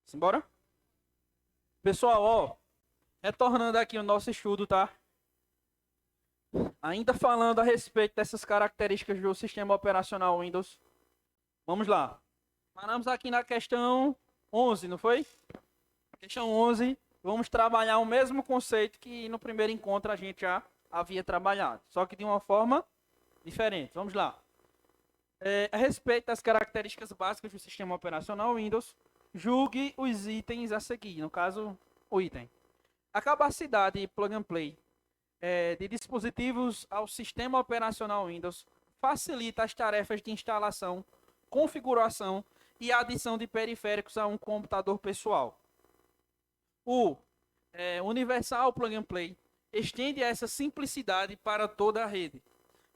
Simbora? Pessoal, ó, retornando aqui o nosso estudo, tá? Ainda falando a respeito dessas características do sistema operacional Windows. Vamos lá. Paramos aqui na questão 11, não foi? Questão 11, vamos trabalhar o mesmo conceito que no primeiro encontro a gente já havia trabalhado, só que de uma forma diferente. Vamos lá. A respeito das características básicas do sistema operacional Windows, julgue os itens a seguir, no caso, o item. A capacidade plug and play de dispositivos ao sistema operacional Windows facilita as tarefas de instalação, configuração e adição de periféricos a um computador pessoal. O Universal Plug and Play estende essa simplicidade para toda a rede,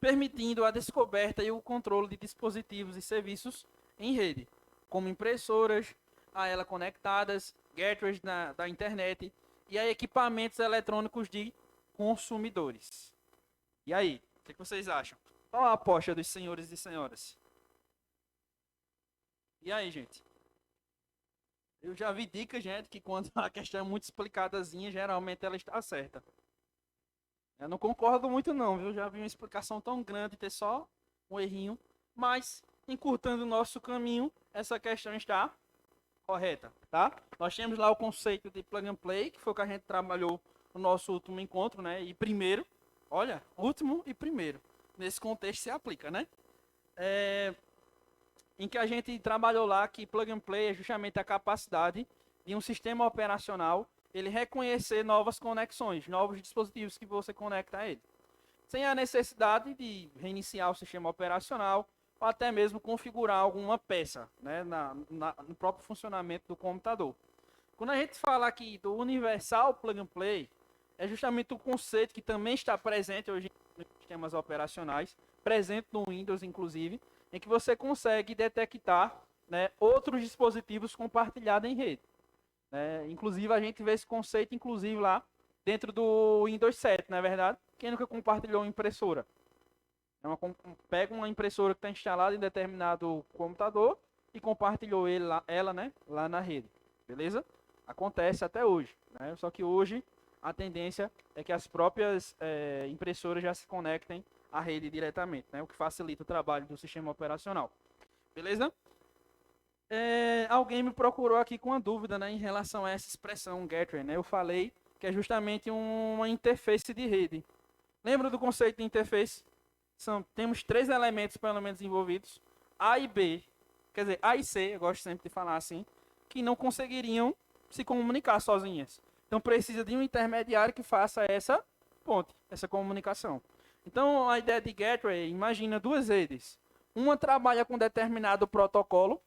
permitindo a descoberta e o controle de dispositivos e serviços em rede, como impressoras, a ela conectadas, gateways da internet e a equipamentos eletrônicos de consumidores. E aí, o que vocês acham? Qual a aposta dos senhores e senhoras? E aí, gente? Eu já vi dicas, gente, que quando a questão é muito explicadazinha, geralmente ela está certa. Eu não concordo muito não, viu? Já vi uma explicação tão grande ter só um errinho, mas encurtando o nosso caminho, essa questão está correta, tá? Nós temos lá o conceito de plug and play, que foi o que a gente trabalhou no nosso último encontro, né? E primeiro, olha, último e primeiro. Nesse contexto se aplica, né? Em que a gente trabalhou lá que plug and play é justamente a capacidade de um sistema operacional ele reconhecer novas conexões, novos dispositivos que você conecta a ele, sem a necessidade de reiniciar o sistema operacional ou até mesmo configurar alguma peça, né, no próprio funcionamento do computador. Quando a gente fala aqui do Universal Plug and Play, é justamente o conceito que também está presente hoje nos sistemas operacionais, presente no Windows inclusive, em que você consegue detectar, né, outros dispositivos compartilhados em rede. Inclusive a gente vê esse conceito inclusive lá dentro do Windows 7, não é verdade? Quem nunca compartilhou uma impressora? Pega uma impressora que está instalada em determinado computador e compartilhou ela, né, lá na rede. Beleza? Acontece até hoje. Né? Só que hoje a tendência é que as próprias impressoras já se conectem à rede diretamente, né? O que facilita o trabalho do sistema operacional. Beleza? Alguém me procurou aqui com uma dúvida, né, em relação a essa expressão gateway. Né? Eu falei que é justamente uma interface de rede. Lembra do conceito de interface? Temos três elementos pelo menos envolvidos, A e B, quer dizer, A e C, eu gosto sempre de falar assim, que não conseguiriam se comunicar sozinhas. Então precisa de um intermediário que faça essa ponte, essa comunicação. Então a ideia de gateway, imagina duas redes. Uma trabalha com determinado protocolo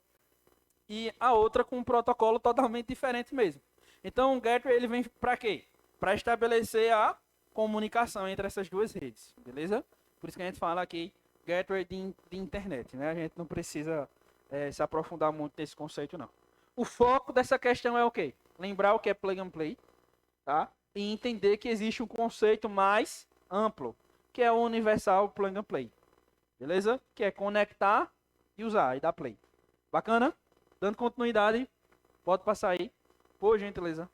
e a outra com um protocolo totalmente diferente mesmo. Então o gateway ele vem para quê? Para estabelecer a comunicação entre essas duas redes, beleza? Por isso que a gente fala aqui gateway de internet, né? A gente não precisa se aprofundar muito nesse conceito, não. O foco dessa questão é o quê? Lembrar o que é plug and play, tá? E entender que existe um conceito mais amplo, que é o universal plug and play, beleza? Que é conectar e usar e dar play. Bacana? Dando continuidade, pode passar aí, por gentileza.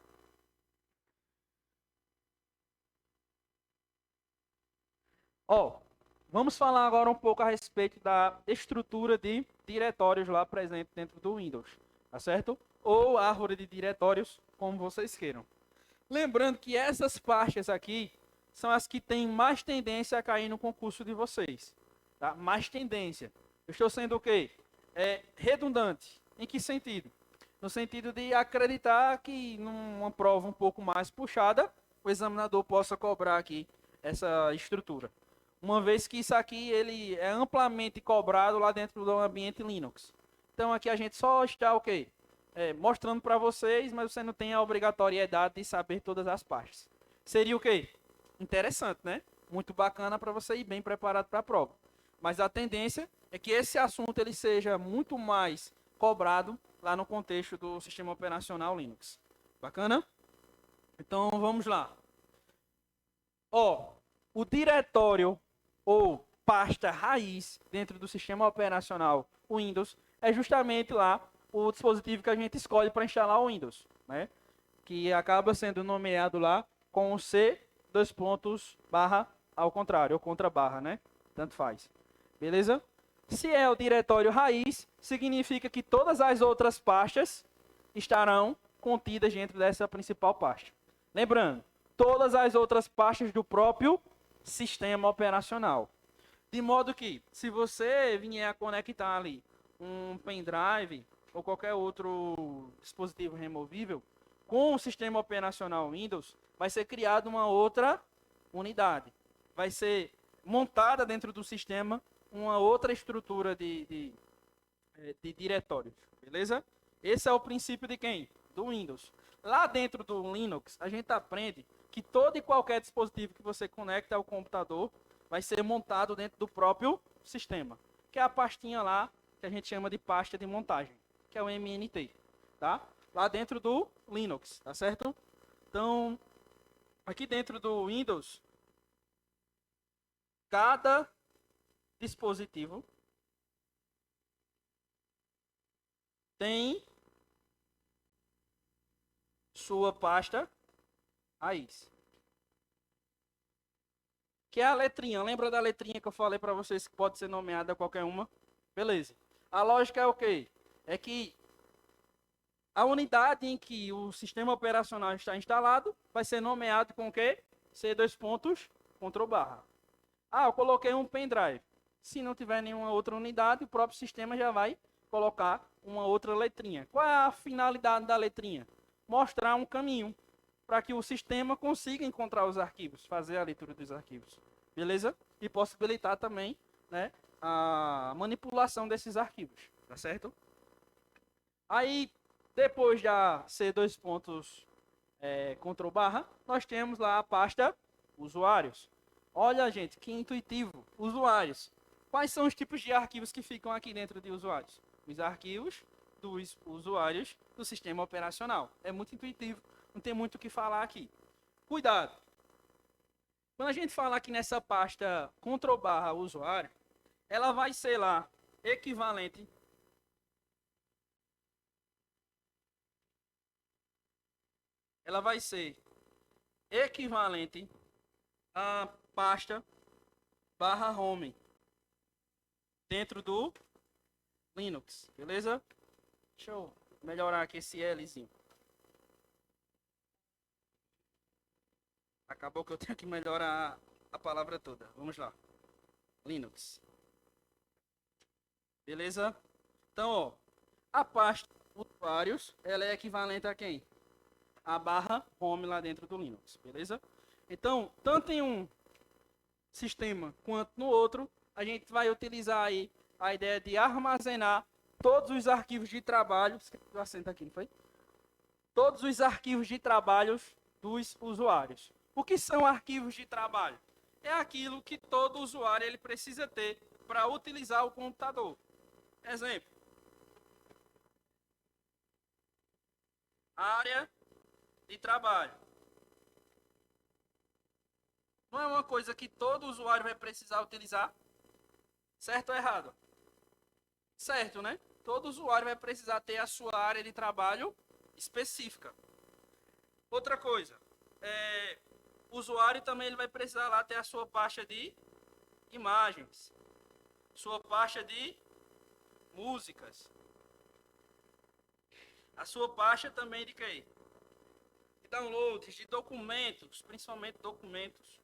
Ó, vamos falar agora um pouco a respeito da estrutura de diretórios lá presente dentro do Windows, tá certo? Ou árvore de diretórios, como vocês queiram. Lembrando que essas pastas aqui são as que têm mais tendência a cair no concurso de vocês, tá? Mais tendência. Eu estou sendo o quê? Redundante. Em que sentido? No sentido de acreditar que numa prova um pouco mais puxada, o examinador possa cobrar aqui essa estrutura. Uma vez que isso aqui ele é amplamente cobrado lá dentro do ambiente Linux. Então aqui a gente só está o quê? Mostrando para vocês, mas você não tem a obrigatoriedade de saber todas as partes. Seria o quê? Interessante, né? Muito bacana para você ir bem preparado para a prova. Mas a tendência é que esse assunto ele seja muito mais cobrado lá no contexto do sistema operacional Linux. Bacana? Então vamos lá. Ó, o diretório ou pasta raiz dentro do sistema operacional Windows é justamente lá o dispositivo que a gente escolhe para instalar o Windows, né? Que acaba sendo nomeado lá com o C, dois pontos, barra, ao contrário, ou contra barra, né? Tanto faz. Beleza? Se é o diretório raiz, significa que todas as outras pastas estarão contidas dentro dessa principal pasta. Lembrando, todas as outras pastas do próprio sistema operacional. De modo que, se você vier a conectar ali um pendrive ou qualquer outro dispositivo removível com o sistema operacional Windows, vai ser criada uma outra unidade. Vai ser montada dentro do sistema uma outra estrutura de diretórios, beleza? Esse é o princípio de quem? Do Windows. Lá dentro do Linux, a gente aprende que todo e qualquer dispositivo que você conecta ao computador vai ser montado dentro do próprio sistema, que é a pastinha lá que a gente chama de pasta de montagem, que é o MNT, tá? Lá dentro do Linux, tá certo? Então, aqui dentro do Windows, cada dispositivo tem sua pasta raiz. Que é a letrinha. Lembra da letrinha que eu falei para vocês que pode ser nomeada qualquer uma? Beleza. A lógica é o quê? É que a unidade em que o sistema operacional está instalado vai ser nomeado com o quê? C dois pontos, Ctrl barra. Ah, eu coloquei um pendrive. Se não tiver nenhuma outra unidade, o próprio sistema já vai colocar uma outra letrinha. Qual é a finalidade da letrinha? Mostrar um caminho para que o sistema consiga encontrar os arquivos, fazer a leitura dos arquivos. Beleza? E possibilitar também, né, a manipulação desses arquivos. Tá certo? Aí, depois da C dois pontos, Ctrl barra, nós temos lá a pasta usuários. Olha, gente, que intuitivo. Usuários. Quais são os tipos de arquivos que ficam aqui dentro de usuários? Os arquivos dos usuários do sistema operacional. É muito intuitivo, não tem muito o que falar aqui. Cuidado. Quando a gente falar aqui nessa pasta Ctrl barra usuário, ela vai ser lá equivalente à pasta barra home dentro do Linux, beleza? Deixa eu melhorar aqui esse Lzinho. Acabou que eu tenho que melhorar a palavra toda. Vamos lá. Linux. Beleza? Então, ó, a pasta usuários, ela é equivalente a quem? A barra home lá dentro do Linux, beleza? Então, tanto em um sistema quanto no outro, a gente vai utilizar aí a ideia de armazenar todos os arquivos de trabalho. Eu assento aqui, não foi? Todos os arquivos de trabalhos dos usuários. O que são arquivos de trabalho? É aquilo que todo usuário ele precisa ter para utilizar o computador. Exemplo. Área de trabalho. Não é uma coisa que todo usuário vai precisar utilizar? Certo ou errado? Certo, né? Todo usuário vai precisar ter a sua área de trabalho específica. Outra coisa, o usuário também ele vai precisar lá ter a sua pasta de imagens, sua pasta de músicas, a sua pasta também de quê? De downloads, de documentos, principalmente documentos.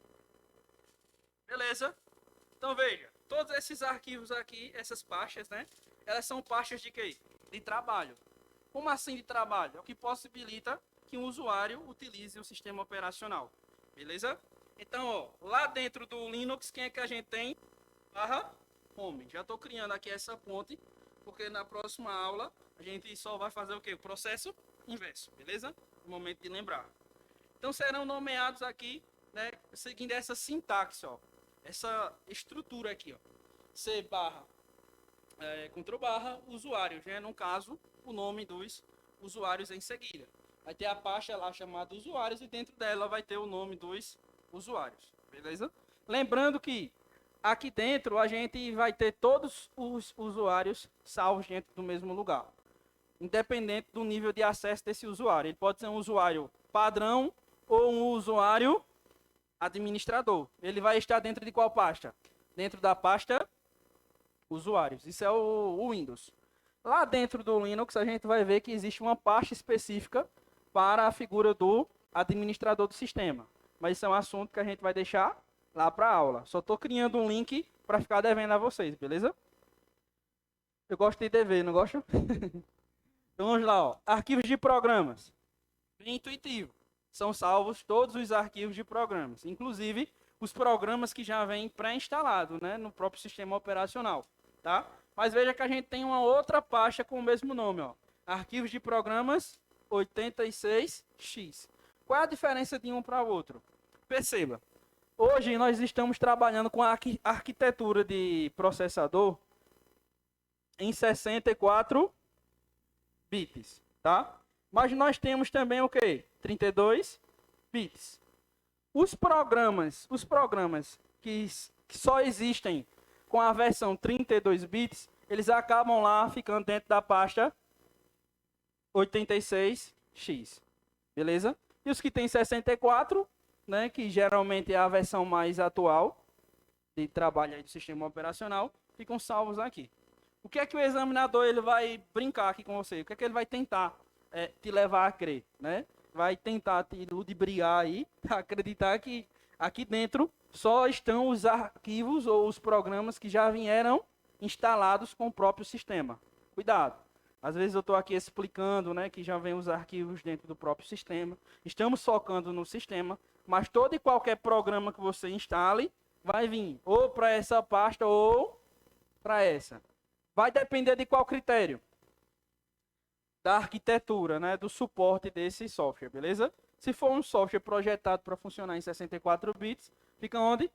Beleza? Então veja, todos esses arquivos aqui, essas pastas, né? Elas são pastas de quê? De trabalho. Como assim de trabalho? É o que possibilita que um usuário utilize o sistema operacional. Beleza? Então, ó, lá dentro do Linux, quem é que a gente tem? Barra home. Já estou criando aqui essa ponte, porque na próxima aula a gente só vai fazer o quê? O processo inverso, beleza? No momento de lembrar. Então serão nomeados aqui, né, seguindo essa sintaxe, ó. Essa estrutura aqui, ó. C barra, Ctrl barra, usuários, né? No caso, o nome dos usuários em seguida. Vai ter a pasta lá chamada usuários e dentro dela vai ter o nome dos usuários, beleza? Lembrando que aqui dentro a gente vai ter todos os usuários salvos dentro do mesmo lugar. independente do nível de acesso desse usuário. Ele pode ser um usuário padrão ou um usuário administrador. Ele vai estar dentro de qual pasta? Dentro da pasta usuários. Isso é o Windows. Lá dentro do Linux, a gente vai ver que existe uma pasta específica para a figura do administrador do sistema. Mas isso é um assunto que a gente vai deixar lá para a aula. Só estou criando um link para ficar devendo a vocês, beleza? Eu gosto de dever, não gosto? Então vamos lá, ó. Arquivos de programas. Bem intuitivo. São salvos todos os arquivos de programas, inclusive os programas que já vêm pré-instalados, né, no próprio sistema operacional, tá? Mas veja que a gente tem uma outra pasta com o mesmo nome, ó. Arquivos de programas 86X. Qual é a diferença de um para o outro? Perceba, hoje nós estamos trabalhando com a arquitetura de processador em 64 bits, tá? Mas nós temos também o quê? 32 bits. Os programas que só existem com a versão 32 bits, eles acabam lá ficando dentro da pasta 86X. Beleza? E os que tem 64, né, que geralmente é a versão mais atual de trabalho aí do sistema operacional, ficam salvos aqui. O que é que o examinador ele vai brincar aqui com você? O que é que ele vai tentar te levar a crer, né? Vai tentar te ludibriar aí, acreditar que aqui dentro só estão os arquivos ou os programas que já vieram instalados com o próprio sistema. Cuidado. Às vezes eu estou aqui explicando, né, que já vem os arquivos dentro do próprio sistema. Estamos focando no sistema, mas todo e qualquer programa que você instale vai vir ou para essa pasta ou para essa. Vai depender de qual critério? Da arquitetura, né, do suporte desse software, beleza? Se for um software projetado para funcionar em 64 bits, fica onde?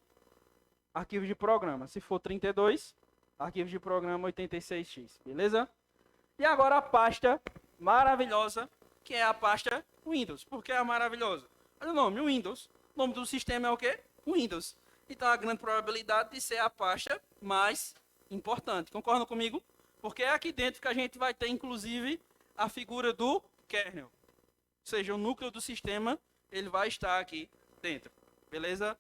Arquivo de programa. Se for 32, arquivo de programa 86x, beleza? E agora a pasta maravilhosa, que é a pasta Windows. Por que é maravilhosa? Olha o nome, Windows. O nome do sistema é o quê? Windows. Então a grande probabilidade de ser a pasta mais importante. Concordam comigo? Porque é aqui dentro que a gente vai ter, inclusive, a figura do kernel. Ou seja, o núcleo do sistema, ele vai estar aqui dentro. Beleza?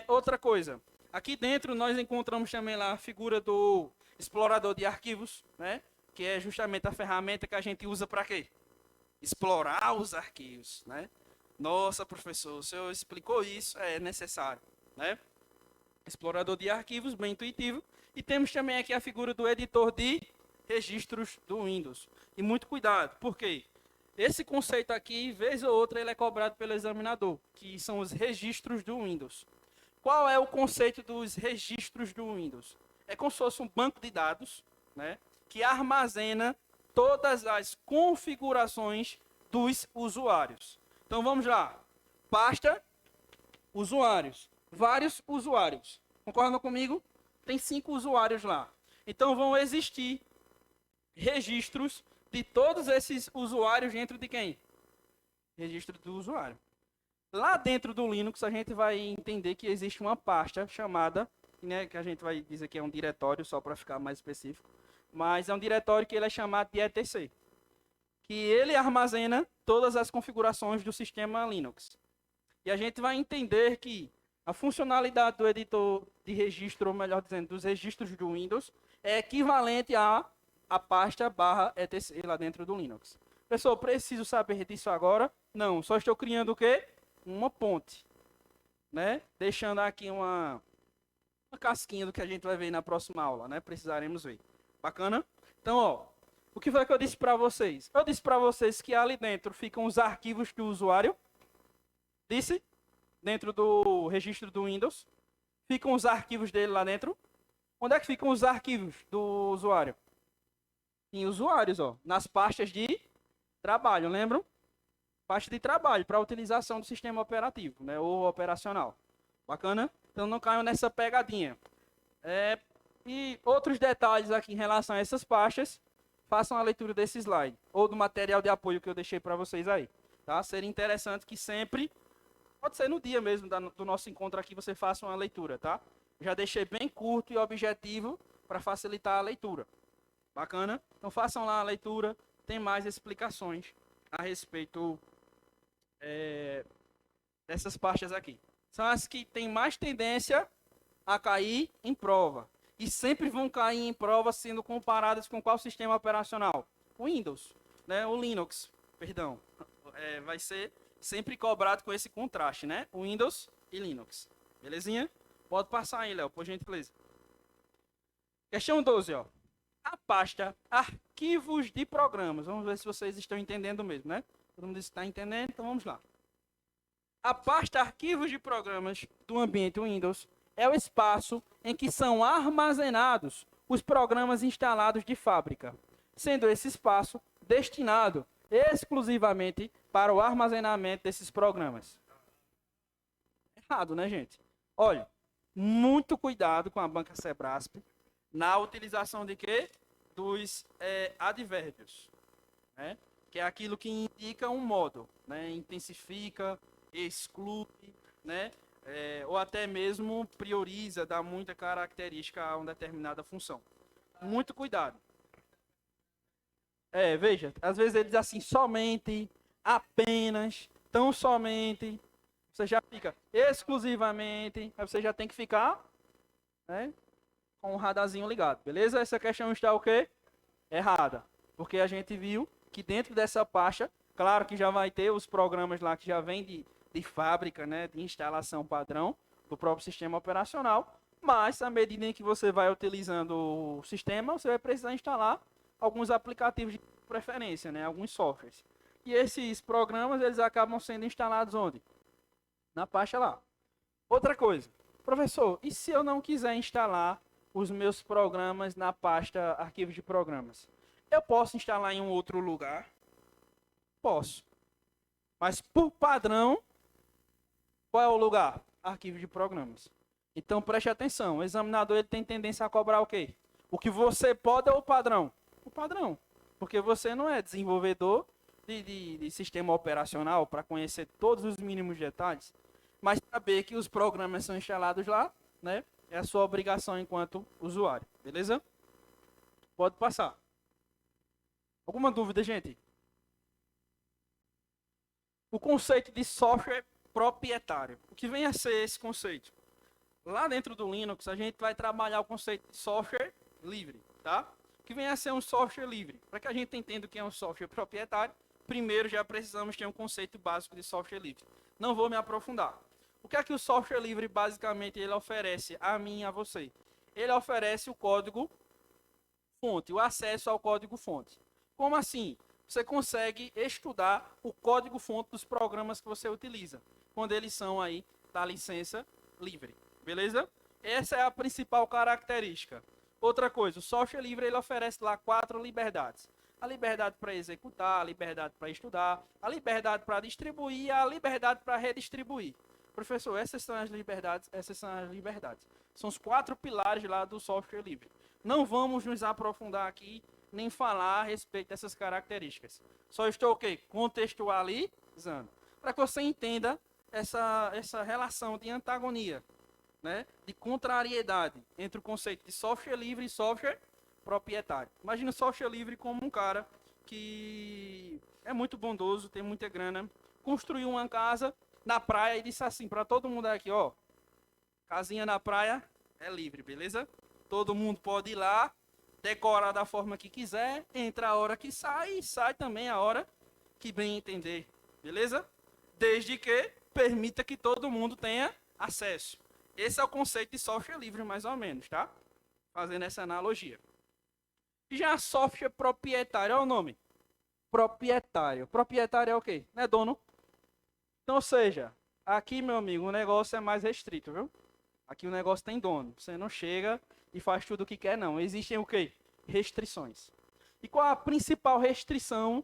Outra coisa. Aqui dentro nós encontramos também lá a figura do explorador de arquivos, né? Que é justamente a ferramenta que a gente usa para quê? Explorar os arquivos, né? Nossa, professor, o senhor explicou isso, é necessário, né? Explorador de arquivos, bem intuitivo. E temos também aqui a figura do editor de registros do Windows. E muito cuidado, por quê? Esse conceito aqui, vez ou outra, ele é cobrado pelo examinador, que são os registros do Windows. Qual é o conceito dos registros do Windows? É como se fosse um banco de dados, né, que armazena todas as configurações dos usuários. Então vamos lá. Pasta, usuários. Vários usuários. Concordam comigo? Tem 5 usuários lá. Então vão existir registros de todos esses usuários dentro de quem? Registro do usuário. Lá dentro do Linux a gente vai entender que existe uma pasta chamada, né, que a gente vai dizer que é um diretório, só para ficar mais específico, mas é um diretório que ele é chamado de etc, que ele armazena todas as configurações do sistema Linux. E a gente vai entender que a funcionalidade do editor de registro, ou melhor dizendo, dos registros do Windows, é equivalente à pasta /etc lá dentro do Linux. Pessoal, preciso saber disso agora? Não, só estou criando o quê? Uma ponte, né? Deixando aqui uma casquinha do que a gente vai ver na próxima aula, né? Precisaremos ver. Bacana? Então, ó, o que foi que eu disse para vocês? Eu disse para vocês que ali dentro ficam os arquivos do usuário. Disse? Dentro do registro do Windows. Ficam os arquivos dele lá dentro. Onde é que ficam os arquivos do usuário? Em usuários, ó. Nas pastas de trabalho, lembram? Pasta de trabalho para utilização do sistema operativo, né? Ou operacional. Bacana? Então não caiam nessa pegadinha. E outros detalhes aqui em relação a essas pastas, façam a leitura desse slide. Ou do material de apoio que eu deixei para vocês aí. Tá? Seria interessante que sempre, pode ser no dia mesmo do nosso encontro aqui, você faça uma leitura, tá? Já deixei bem curto e objetivo para facilitar a leitura. Bacana? Então façam lá a leitura, tem mais explicações a respeito dessas pastas aqui. São as que têm mais tendência a cair em prova. E sempre vão cair em prova sendo comparadas com qual sistema operacional? O Windows, né? O Linux, perdão. Vai ser sempre cobrado com esse contraste, né? O Windows e Linux. Belezinha? Pode passar aí, Léo, por gentileza. Questão 12, ó. A pasta arquivos de programas. Vamos ver se vocês estão entendendo mesmo, né? Todo mundo está entendendo, então vamos lá. A pasta arquivos de programas do ambiente Windows é o espaço em que são armazenados os programas instalados de fábrica, sendo esse espaço destinado exclusivamente para o armazenamento desses programas. Errado, né, gente? Olha, muito cuidado com a banca Sebrasp na utilização de quê? Dos advérbios, né? Que é aquilo que indica um modo, né? Intensifica, exclui, né? Ou até mesmo prioriza, dá muita característica a uma determinada função. Muito cuidado. Veja, às vezes ele diz assim, somente, apenas, tão somente. Você já fica exclusivamente, aí você já tem que ficar, né, com o radarzinho ligado, beleza? Essa questão está o quê? Errada. Porque a gente viu que dentro dessa pasta, claro que já vai ter os programas lá que já vêm de fábrica, né, de instalação padrão do próprio sistema operacional, mas à medida em que você vai utilizando o sistema, você vai precisar instalar alguns aplicativos de preferência, né, alguns softwares. E esses programas, eles acabam sendo instalados onde? Na pasta lá. Outra coisa, professor, e se eu não quiser instalar os meus programas na pasta arquivos de programas? Eu posso instalar em um outro lugar? Posso. Mas por padrão, qual é o lugar? Arquivo de programas. Então preste atenção, o examinador ele tem tendência a cobrar o quê? O que você pode ou o padrão? O padrão. Porque você não é desenvolvedor de sistema operacional para conhecer todos os mínimos detalhes, mas saber que os programas são instalados lá, né? É a sua obrigação enquanto usuário, beleza? Pode passar. Alguma dúvida, gente? O conceito de software proprietário. O que vem a ser esse conceito? Lá dentro do Linux, a gente vai trabalhar o conceito de software livre, tá? O que vem a ser um software livre? Para que a gente entenda o que é um software proprietário, primeiro já precisamos ter um conceito básico de software livre. Não vou me aprofundar. O que é que o software livre, basicamente, ele oferece a mim e a você? Ele oferece o código fonte, o acesso ao código fonte. Como assim? Você consegue estudar o código fonte dos programas que você utiliza, quando eles são aí da licença livre, beleza? Essa é a principal característica. Outra coisa, o software livre ele oferece lá 4 liberdades. A liberdade para executar, a liberdade para estudar, a liberdade para distribuir e a liberdade para redistribuir. Professor, essas são as liberdades, essas são as liberdades. São os 4 pilares lá do software livre. Não vamos nos aprofundar aqui, nem falar a respeito dessas características. Só estou o quê? Contextualizando. Para que você entenda essa relação de antagonia, né? De contrariedade entre o conceito de software livre e software proprietário. Imagina o software livre como um cara que é muito bondoso, tem muita grana, construiu uma casa na praia e disse assim para todo mundo aqui, ó, casinha na praia é livre, beleza? Todo mundo pode ir lá, decorar da forma que quiser, entra a hora que sai e sai também a hora que bem entender, beleza? Desde que permita que todo mundo tenha acesso. Esse é o conceito de software livre, mais ou menos, tá? Fazendo essa analogia. Já software proprietário, olha o nome. Proprietário. Proprietário é o quê? Não é dono. Então, ou seja, aqui, meu amigo, o negócio é mais restrito, viu? Aqui o negócio tem dono. Você não chega e faz tudo o que quer, não. Existem o quê? Restrições. E qual a principal restrição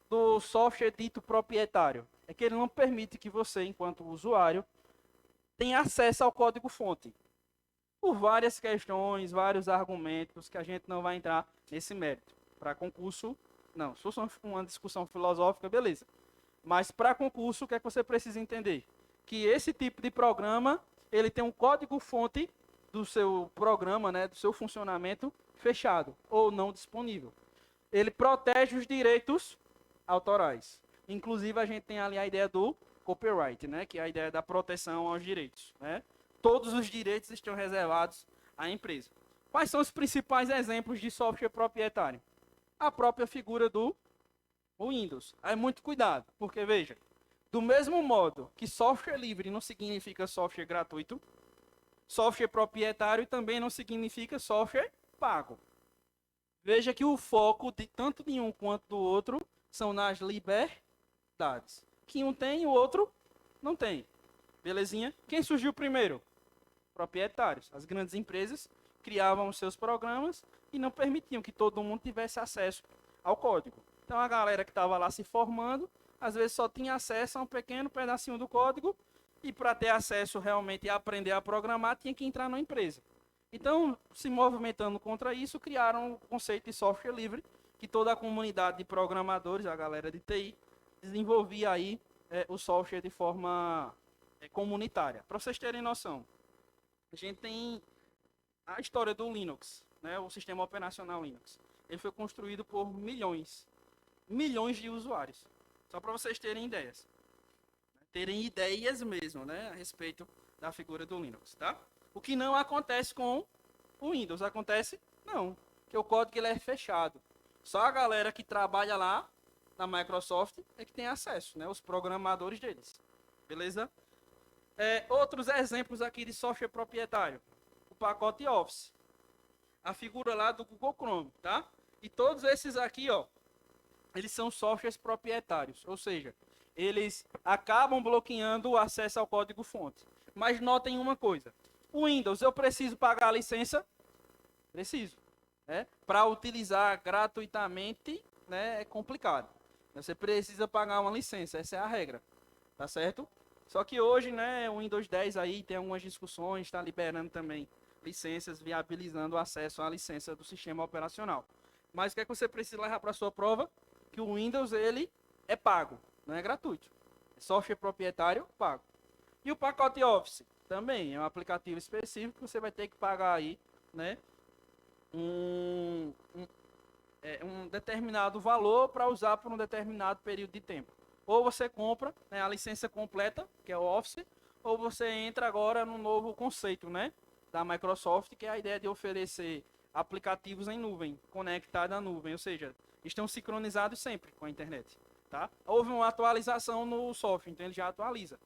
do software dito proprietário? É que ele não permite que você, enquanto usuário, tenha acesso ao código-fonte. Por várias questões, vários argumentos que a gente não vai entrar nesse mérito. Para concurso, não. Se fosse uma discussão filosófica, beleza. Mas para concurso, o que é que você precisa entender? Que esse tipo de programa, ele tem um código-fonte do seu programa, né, do seu funcionamento fechado ou não disponível. ele protege os direitos autorais. Inclusive, a gente tem ali a ideia do copyright, né? Que é a ideia da proteção aos direitos, né? Todos os direitos estão reservados à empresa. Quais são os principais exemplos de software proprietário? A própria figura do Windows. Aí muito cuidado, porque veja, do mesmo modo que software livre não significa software gratuito, software proprietário também não significa software pago. Veja que o foco de tanto de um quanto do outro são nas liberdades. Que um tem, o outro não tem. Belezinha? Quem surgiu primeiro? Proprietários. As grandes empresas criavam os seus programas e não permitiam que todo mundo tivesse acesso ao código. Então a galera que estava lá se formando, às vezes só tinha acesso a um pequeno pedacinho do código e para ter acesso realmente a aprender a programar, tinha que entrar na empresa. Então, se movimentando contra isso, criaram o conceito de software livre, que toda a comunidade de programadores, a galera de TI, desenvolvia aí o software de forma comunitária. Para vocês terem noção, a gente tem a história do Linux, né, o sistema operacional Linux. Ele foi construído por milhões de usuários. Só para vocês terem ideias. Terem ideias mesmo, né, a respeito da figura do Linux, tá? O que não acontece com o Windows. Acontece? Não. Porque o código ele é fechado. Só a galera que trabalha lá na Microsoft é que tem acesso, né? Os programadores deles. Beleza? Outros exemplos aqui de software proprietário. O pacote Office. A figura lá do Google Chrome, tá? E todos esses aqui, ó, eles são softwares proprietários. Ou seja, eles acabam bloqueando o acesso ao código-fonte. Mas notem uma coisa. O Windows, eu preciso pagar a licença? Preciso. Né? Para utilizar gratuitamente, né, é complicado. Você precisa pagar uma licença, essa é a regra. Tá certo? Só que hoje, né, o Windows 10 aí tem algumas discussões, está liberando também licenças, viabilizando o acesso à licença do sistema operacional. Mas o que é que você precisa levar para a sua prova? Que o Windows, ele é pago, não é gratuito. É software proprietário, pago. E o pacote Office? Também é um aplicativo específico que você vai ter que pagar aí, né, um determinado valor para usar por um determinado período de tempo. Ou você compra, né, a licença completa, que é o Office, ou você entra agora no novo conceito, né, da Microsoft, que é a ideia de oferecer aplicativos em nuvem, conectados à nuvem, ou seja, estão sincronizados sempre com a internet. Tá? Houve uma atualização no software, então ele já atualiza.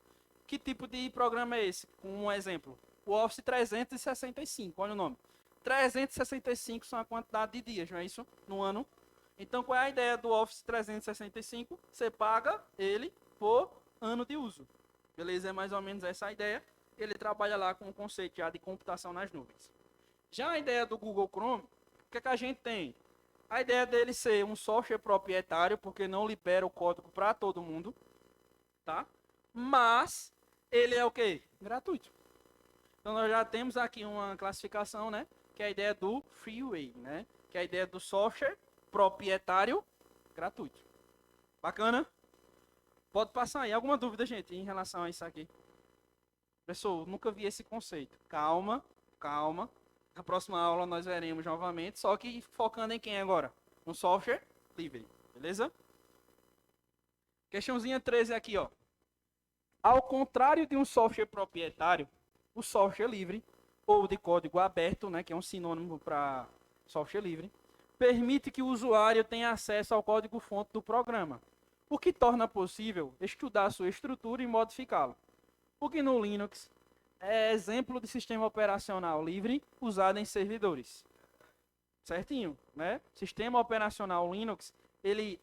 Que tipo de programa é esse? Um exemplo, o Office 365, olha o nome. 365 são a quantidade de dias, não é isso? No ano. Então, qual é a ideia do Office 365? Você paga ele por ano de uso. Beleza? É mais ou menos essa a ideia. Ele trabalha lá com o conceito já de computação nas nuvens. Já a ideia do Google Chrome, o que é que a gente tem? A ideia dele ser um software proprietário, porque não libera o código para todo mundo, tá? Mas ele é o quê? Gratuito. Então nós já temos aqui uma classificação, né? Que é a ideia do freeway, né? Que é a ideia do software proprietário gratuito. Bacana? Pode passar aí. Alguma dúvida, gente, em relação a isso aqui? Pessoal, nunca vi esse conceito. Calma, calma. Na próxima aula nós veremos novamente, só que focando em quem agora? No software livre, beleza? Questãozinha 13 aqui, ó. Ao contrário de um software proprietário, o software livre, ou de código aberto, né, que é um sinônimo para software livre, permite que o usuário tenha acesso ao código-fonte do programa, o que torna possível estudar sua estrutura e modificá-lo. O que no Linux é exemplo de sistema operacional livre usado em servidores. Certinho, né? Sistema operacional Linux, ele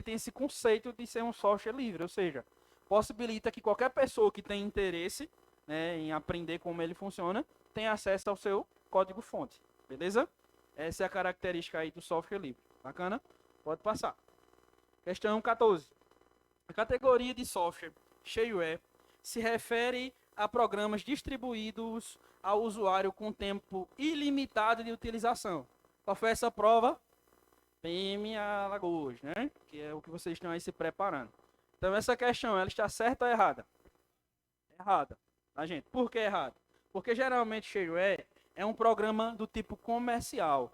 tem esse conceito de ser um software livre, ou seja, possibilita que qualquer pessoa que tenha interesse, né, em aprender como ele funciona, tenha acesso ao seu código-fonte, beleza? Essa é a característica aí do software livre. Bacana? Pode passar. Questão 14. A categoria de software shareware se refere a programas distribuídos ao usuário com tempo ilimitado de utilização. Qual foi essa prova? PM Alagoas, né? Que é o que vocês estão aí se preparando. Então essa questão, ela está certa ou errada? Errada, tá, gente? Por que errada? Porque geralmente shareware é um programa do tipo comercial.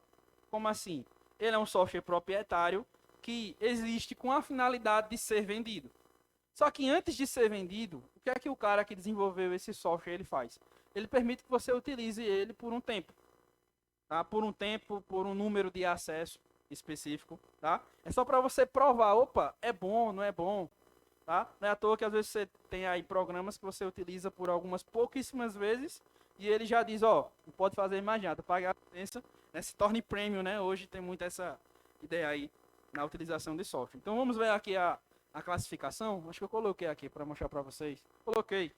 Como assim? ele é um software proprietário que existe com a finalidade de ser vendido. Só que antes de ser vendido, o que é que o cara que desenvolveu esse software ele faz? Ele permite que você utilize ele por um tempo, tá? Por um tempo, por um número de acesso específico, tá? É só para você provar, opa, é bom, não é bom, tá? Não é à toa que às vezes você tem aí programas que você utiliza por algumas pouquíssimas vezes e ele já diz, ó, não pode fazer mais nada, paga a licença, né? Se torne premium, né? Hoje tem muito essa ideia aí na utilização de software. Então vamos ver aqui a classificação. Acho que eu coloquei aqui para mostrar para vocês. Coloquei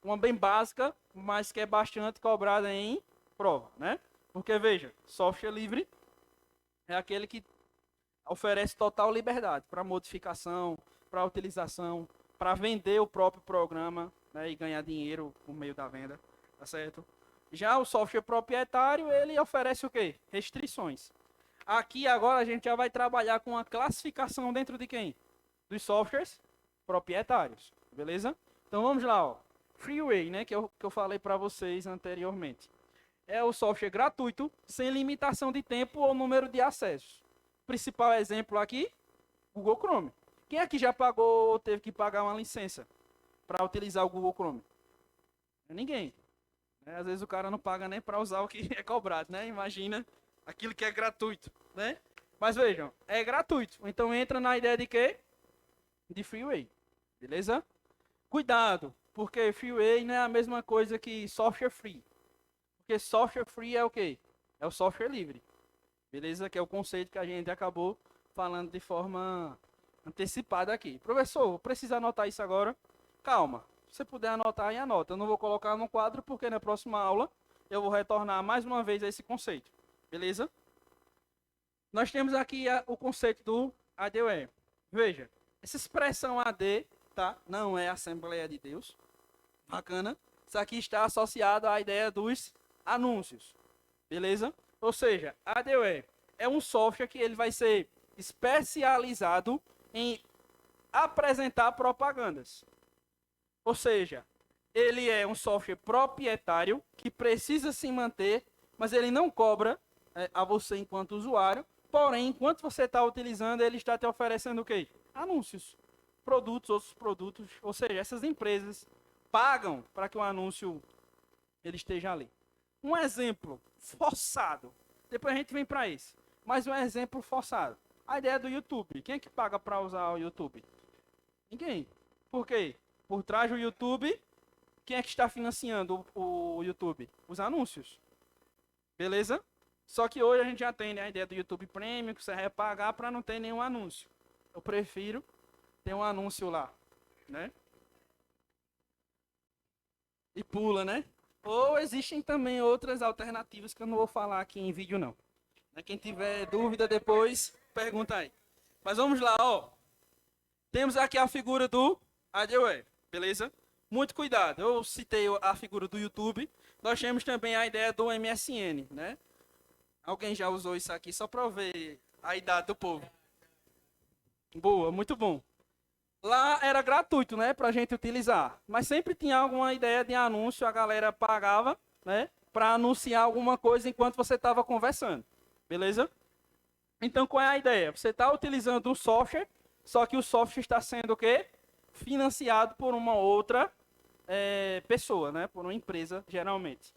uma bem básica, mas que é bastante cobrada em prova, né? Porque veja, software livre é aquele que oferece total liberdade para modificação, para utilização, para vender o próprio programa, né, e ganhar dinheiro por meio da venda, tá certo? Já o software proprietário, ele oferece o quê? Restrições. Aqui agora a gente já vai trabalhar com a classificação dentro de quem? Dos softwares proprietários, beleza? Então vamos lá, ó. Freeway, né, que eu falei para vocês anteriormente. É o software gratuito, sem limitação de tempo ou número de acessos. Principal exemplo aqui, Google Chrome. Quem aqui já pagou ou teve que pagar uma licença para utilizar o Google Chrome? Ninguém. Às vezes o cara não paga nem para usar o que é cobrado, né? Imagina aquilo que é gratuito, né? Mas vejam, é gratuito. Então entra na ideia de quê? De freeway, beleza? Cuidado, porque freeway não é a mesma coisa que software free. Porque software free é o quê? É o software livre. Beleza? Que é o conceito que a gente acabou falando de forma antecipada aqui. Professor, precisa anotar isso agora? Calma. Se você puder anotar, aí anota. Eu não vou colocar no quadro porque na próxima aula eu vou retornar mais uma vez a esse conceito. Beleza? Nós temos aqui o conceito do ADWare. Veja, essa expressão AD, tá? Não é Assembleia de Deus. Bacana. Isso aqui está associado à ideia dos anúncios. Beleza? Ou seja, ADWare é um software que ele vai ser especializado em apresentar propagandas. Ou seja, ele é um software proprietário que precisa se manter, mas ele não cobra a você enquanto usuário. Porém, enquanto você está utilizando, ele está te oferecendo o quê? Anúncios, produtos, outros produtos. Ou seja, essas empresas pagam para que o anúncio ele esteja ali. Um exemplo forçado. Depois a gente vem para isso. Mas um exemplo forçado. A ideia do YouTube. Quem é que paga para usar o YouTube? Ninguém. Por quê? Por trás do YouTube, quem é que está financiando o YouTube? Os anúncios. Beleza? Só que hoje a gente já tem, né, a ideia do YouTube Premium, que você vai pagar para não ter nenhum anúncio. Eu prefiro ter um anúncio lá, né? E pula, né? Ou existem também outras alternativas que eu não vou falar aqui em vídeo, não. Quem tiver dúvida depois, pergunta aí. Mas vamos lá, ó. Temos aqui a figura do ADWare, beleza? Muito cuidado. Eu citei a figura do YouTube. Nós temos também a ideia do MSN, né? Alguém já usou isso aqui só para ver a idade do povo? Boa, muito bom. Lá era gratuito, né, pra gente utilizar. Mas sempre tinha alguma ideia de anúncio, a galera pagava, né, para anunciar alguma coisa enquanto você estava conversando. Beleza? Então, qual é a ideia? Você está utilizando um software, só que o software está sendo o quê? Financiado por uma outra pessoa, né? Por uma empresa, geralmente.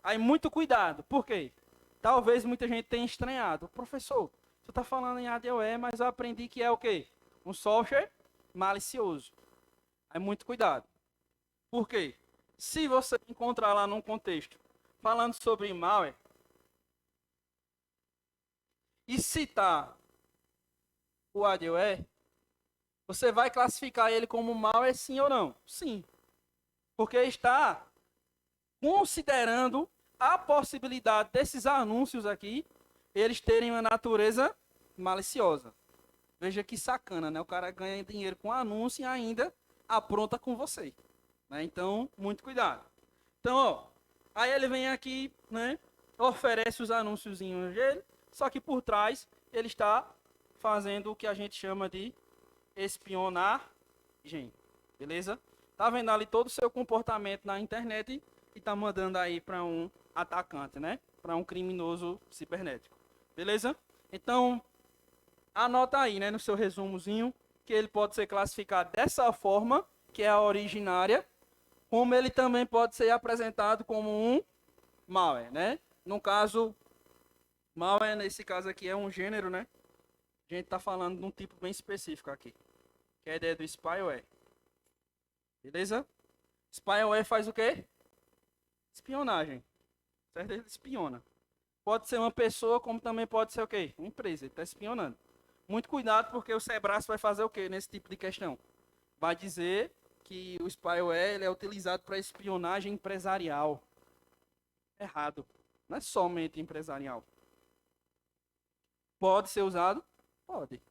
Aí, muito cuidado. Por quê? Talvez muita gente tenha estranhado. Professor, você está falando em ADWare, mas eu aprendi que é o quê? Um software malicioso. Aí, muito cuidado. Por quê? Se você encontrar lá num contexto falando sobre malware, e citar o ADWare, você vai classificar ele como malware sim ou não? Sim. Porque está considerando a possibilidade desses anúncios aqui, eles terem uma natureza maliciosa. Veja que sacana, né? O cara ganha dinheiro com anúncio e ainda apronta com você. Né? Então, muito cuidado. Então, ó, aí ele vem aqui, né? Oferece os anúnciozinhos dele, só que por trás ele está fazendo o que a gente chama de espionagem, beleza? Tá vendo ali todo o seu comportamento na internet e tá mandando aí para um atacante, né? Para um criminoso cibernético, beleza? Então, anota aí, né, no seu resumozinho, que ele pode ser classificado dessa forma, que é a originária, como ele também pode ser apresentado como um malware, né? No caso, malware, nesse caso aqui, é um gênero, né? A gente está falando de um tipo bem específico aqui, que é a ideia do spyware. Beleza? Spyware faz o quê? Espionagem. Certo? Ele espiona. Pode ser uma pessoa, como também pode ser o quê? Uma empresa. Ele está espionando. Muito cuidado, porque o Sebrae vai fazer o quê nesse tipo de questão? Vai dizer que o spyware ele é utilizado para espionagem empresarial. Errado. Não é somente empresarial. Pode ser usado? Pode.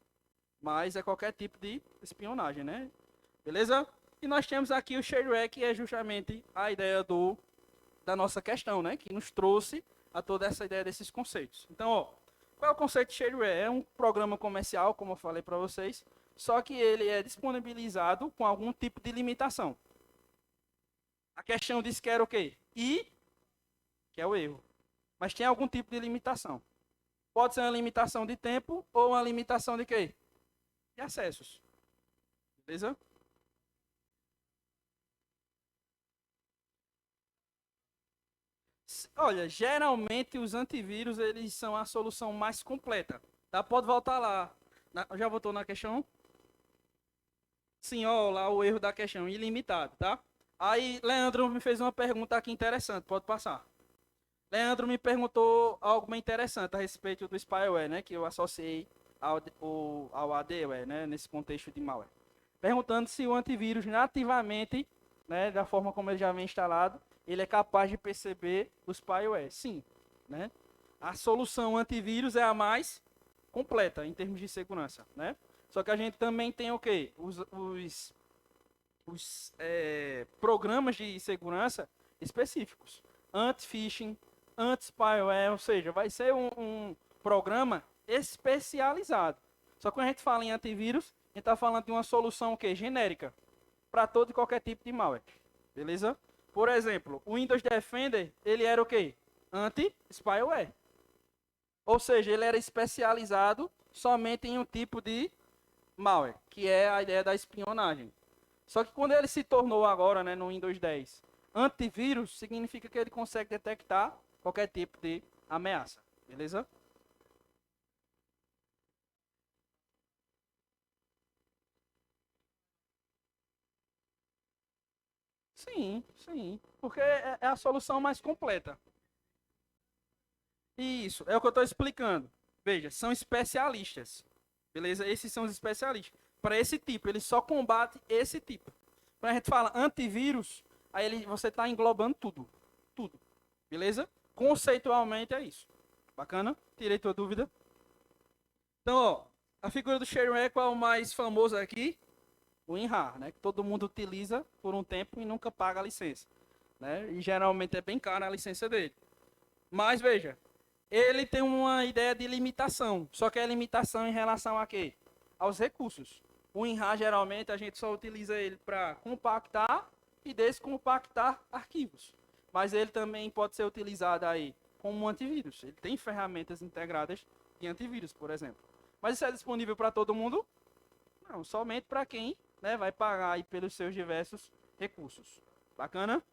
Mas é qualquer tipo de espionagem, né? Beleza? E nós temos aqui o shareware, que é justamente a ideia da nossa questão, né? Que nos trouxe a toda essa ideia desses conceitos. Então, ó, qual é o conceito de shareware? É um programa comercial, como eu falei para vocês, só que ele é disponibilizado com algum tipo de limitação. A questão diz que era o quê? I, que é o erro. Mas tem algum tipo de limitação. Pode ser uma limitação de tempo ou uma limitação de quê? De acessos. Beleza? Olha, geralmente os antivírus eles são a solução mais completa. Tá? Pode voltar lá. Já voltou na questão? Sim, ó, lá o erro da questão, ilimitado, tá? Aí, Leandro me fez uma pergunta aqui interessante, pode passar. Leandro me perguntou algo bem interessante a respeito do spyware, né? Que eu associei ao ADware, né? Nesse contexto de malware. Perguntando se o antivírus nativamente, né? Da forma como ele já vem instalado, ele é capaz de perceber o spyware. Sim, né? A solução antivírus é a mais completa em termos de segurança, né? Só que a gente também tem o quê? Os programas de segurança específicos. Anti-phishing, anti-spyware, ou seja, vai ser um programa especializado. Só que quando a gente fala em antivírus, a gente está falando de uma solução o quê? Genérica para todo e qualquer tipo de malware. Beleza? Por exemplo, o Windows Defender, ele era o quê? Anti-spyware. Ou seja, ele era especializado somente em um tipo de malware, que é a ideia da espionagem. Só que quando ele se tornou agora, né, no Windows 10, antivírus, significa que ele consegue detectar qualquer tipo de ameaça. Beleza? Sim, sim. Porque é a solução mais completa. Isso, é o que eu estou explicando. Veja, são especialistas. Beleza? Esses são os especialistas. Para esse tipo, ele só combate esse tipo. Quando a gente fala antivírus, aí você está englobando tudo. Tudo. Beleza? Conceitualmente é isso. Bacana? Tirei tua dúvida. Então, ó, a figura do shareware, qual é o mais famoso aqui? O WinRAR, né? Que todo mundo utiliza por um tempo e nunca paga a licença. Né? E geralmente é bem cara a licença dele. Mas veja, ele tem uma ideia de limitação. Só que é limitação em relação a quê? Aos recursos. O WinRAR, geralmente, a gente só utiliza ele para compactar e descompactar arquivos. Mas ele também pode ser utilizado aí como um antivírus. Ele tem ferramentas integradas de antivírus, por exemplo. Mas isso é disponível para todo mundo? Não, somente para quem, né, vai pagar aí pelos seus diversos recursos. Bacana?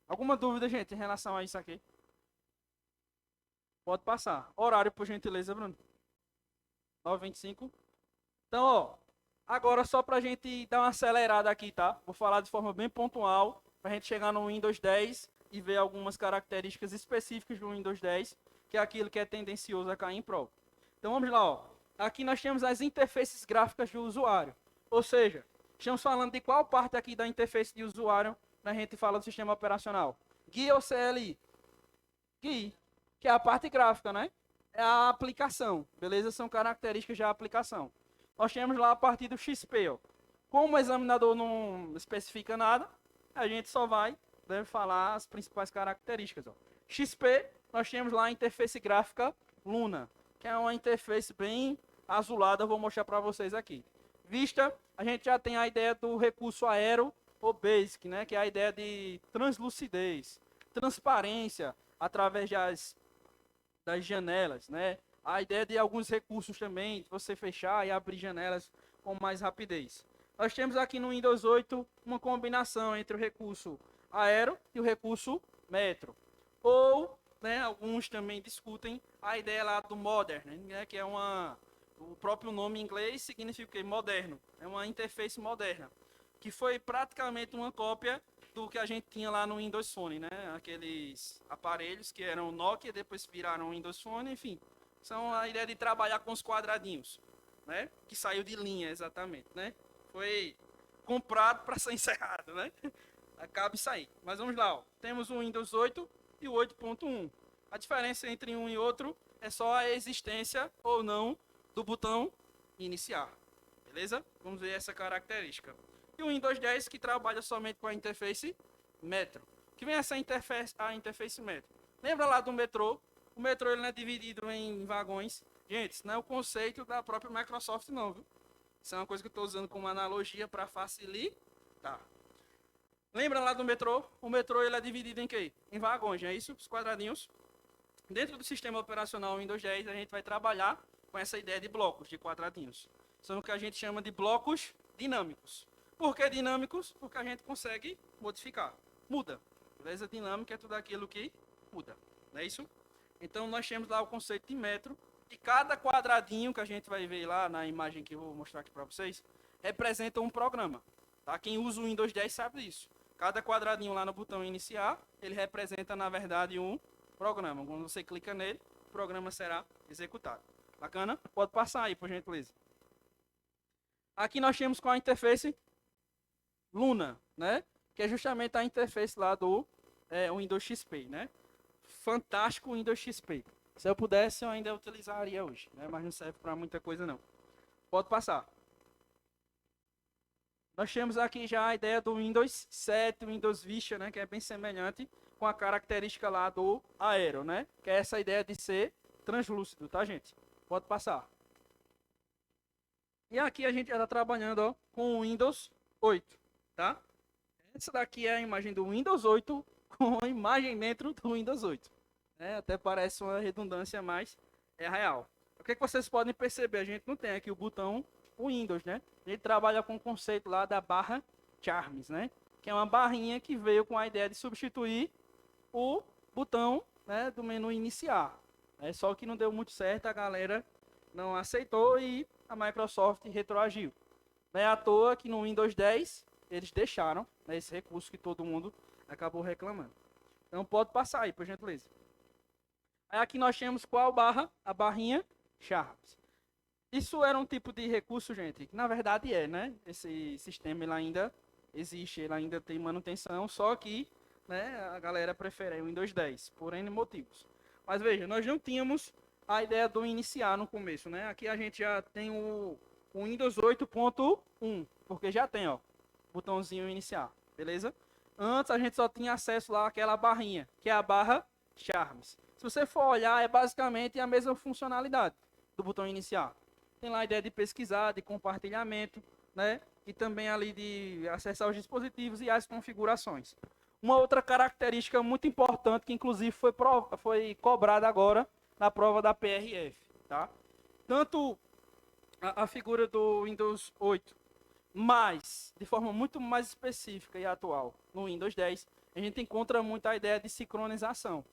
Alguma dúvida, gente, em relação a isso aqui? Pode passar. Horário, por gentileza, Bruno. 9h25. Então, ó, agora só para a gente dar uma acelerada aqui, tá? Vou falar de forma bem pontual, para a gente chegar no Windows 10 e ver algumas características específicas do Windows 10, que é aquilo que é tendencioso a cair em prova. Então, vamos lá, ó. Aqui nós temos as interfaces gráficas do usuário. Ou seja, estamos falando de qual parte aqui da interface de usuário na gente fala do sistema operacional? GUI ou CLI? GUI, que é a parte gráfica, né? É a aplicação, beleza? São características da aplicação. Nós temos lá a partir do XP, ó. Como o examinador não especifica nada, a gente só vai deve falar as principais características, ó. XP, nós temos lá a interface gráfica Luna, que é uma interface bem azulada, eu vou mostrar para vocês aqui. Vista, a gente já tem a ideia do recurso aero ou basic, né, que é a ideia de translucidez, transparência através das janelas, né, a ideia de alguns recursos também, de você fechar e abrir janelas com mais rapidez. Nós temos aqui no Windows 8 uma combinação entre o recurso aero e o recurso metro. Ou, né, alguns também discutem a ideia lá do modern, né, que é o próprio nome em inglês significa que moderno, é uma interface moderna, que foi praticamente uma cópia do que a gente tinha lá no Windows Phone, né? Aqueles aparelhos que eram Nokia, depois viraram Windows Phone, enfim. São a ideia de trabalhar com os quadradinhos, né? Que saiu de linha exatamente, né? Foi comprado para ser encerrado, né? Acaba de sair. Mas vamos lá, ó. Temos o Windows 8 e o 8.1. A diferença entre um e outro é só a existência ou não do botão iniciar. Beleza? Vamos ver essa característica. E o Windows 10 que trabalha somente com a interface Metro. O que vem essa interface, a interface Metro? Lembra lá do metrô? O metrô ele não é dividido em vagões. Gente, isso não é o conceito da própria Microsoft não, viu? Isso é uma coisa que eu estou usando como analogia para facilitar. Lembra lá do metrô? O metrô ele é dividido em quê? Em vagões, não é isso? Os quadradinhos. Dentro do sistema operacional Windows 10, a gente vai trabalhar com essa ideia de blocos, de quadradinhos. São o que a gente chama de blocos dinâmicos. Por que dinâmicos? Porque a gente consegue modificar. Muda. Beleza? Dinâmica é tudo aquilo que muda. Não é isso? Então, nós temos lá o conceito de metro. E cada quadradinho que a gente vai ver lá na imagem que eu vou mostrar aqui para vocês, representa um programa. Tá? Quem usa o Windows 10 sabe disso. Cada quadradinho lá no botão iniciar, ele representa, na verdade, um programa. Quando você clica nele, o programa será executado. Bacana? Pode passar aí, por gentileza. Aqui nós temos com a interface Luna, né? Que é justamente a interface lá do Windows XP, né? Fantástico Windows XP. Se eu pudesse, eu ainda utilizaria hoje, né? Mas não serve para muita coisa não. Pode passar. Nós temos aqui já a ideia do Windows 7, Windows Vista, né? Que é bem semelhante com a característica lá do Aero, né? Que é essa ideia de ser translúcido, tá, gente? Pode passar. E aqui a gente já está trabalhando, ó, com o Windows 8, tá? Essa daqui é a imagem do Windows 8 com a imagem dentro do Windows 8. Até parece uma redundância, mas é real. O que vocês podem perceber? A gente não tem aqui o botão Windows, né? A gente trabalha com o conceito lá da barra Charms, né? Que é uma barrinha que veio com a ideia de substituir o botão, né, do menu iniciar. Só que não deu muito certo, a galera não aceitou e a Microsoft retroagiu. Não é à toa que no Windows 10 eles deixaram, né, esse recurso que todo mundo acabou reclamando. Então pode passar aí, por gentileza. Aí aqui nós temos qual barra? A barrinha Charms. Isso era um tipo de recurso, gente, que na verdade né? Esse sistema ele ainda existe, ele ainda tem manutenção, só que, né, a galera prefere o Windows 10, por N motivos. Mas veja, nós não tínhamos a ideia do iniciar no começo, né? Aqui a gente já tem o Windows 8.1, porque já tem, ó, botãozinho iniciar, beleza? Antes a gente só tinha acesso lá àquela barrinha, que é a barra Charms. Se você for olhar, é basicamente a mesma funcionalidade do botão iniciar. Tem lá a ideia de pesquisar, de compartilhamento, né? E também ali de acessar os dispositivos e as configurações. Uma outra característica muito importante, que inclusive foi cobrada agora na prova da PRF, tá? Tanto a figura do Windows 8, mas de forma muito mais específica e atual no Windows 10, a gente encontra muito a ideia de sincronização,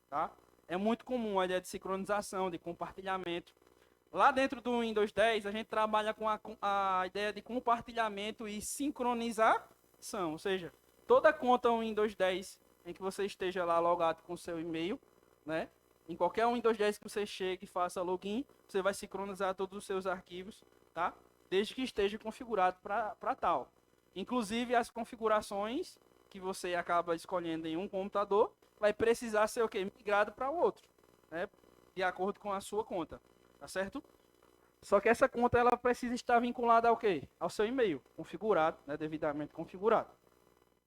tá? É muito comum a ideia de sincronização, de compartilhamento. Lá dentro do Windows 10, a gente trabalha com a ideia de compartilhamento e sincronização, ou seja, toda conta Windows 10 em que você esteja lá logado com seu e-mail, né? Em qualquer Windows 10 que você chegue e faça login, você vai sincronizar todos os seus arquivos, tá? Desde que esteja configurado para tal. Inclusive as configurações que você acaba escolhendo em um computador vai precisar ser o quê? Migrado para o outro, né? De acordo com a sua conta, tá certo? Só que essa conta ela precisa estar vinculada ao quê? Ao seu e-mail, configurado, né? Devidamente configurado.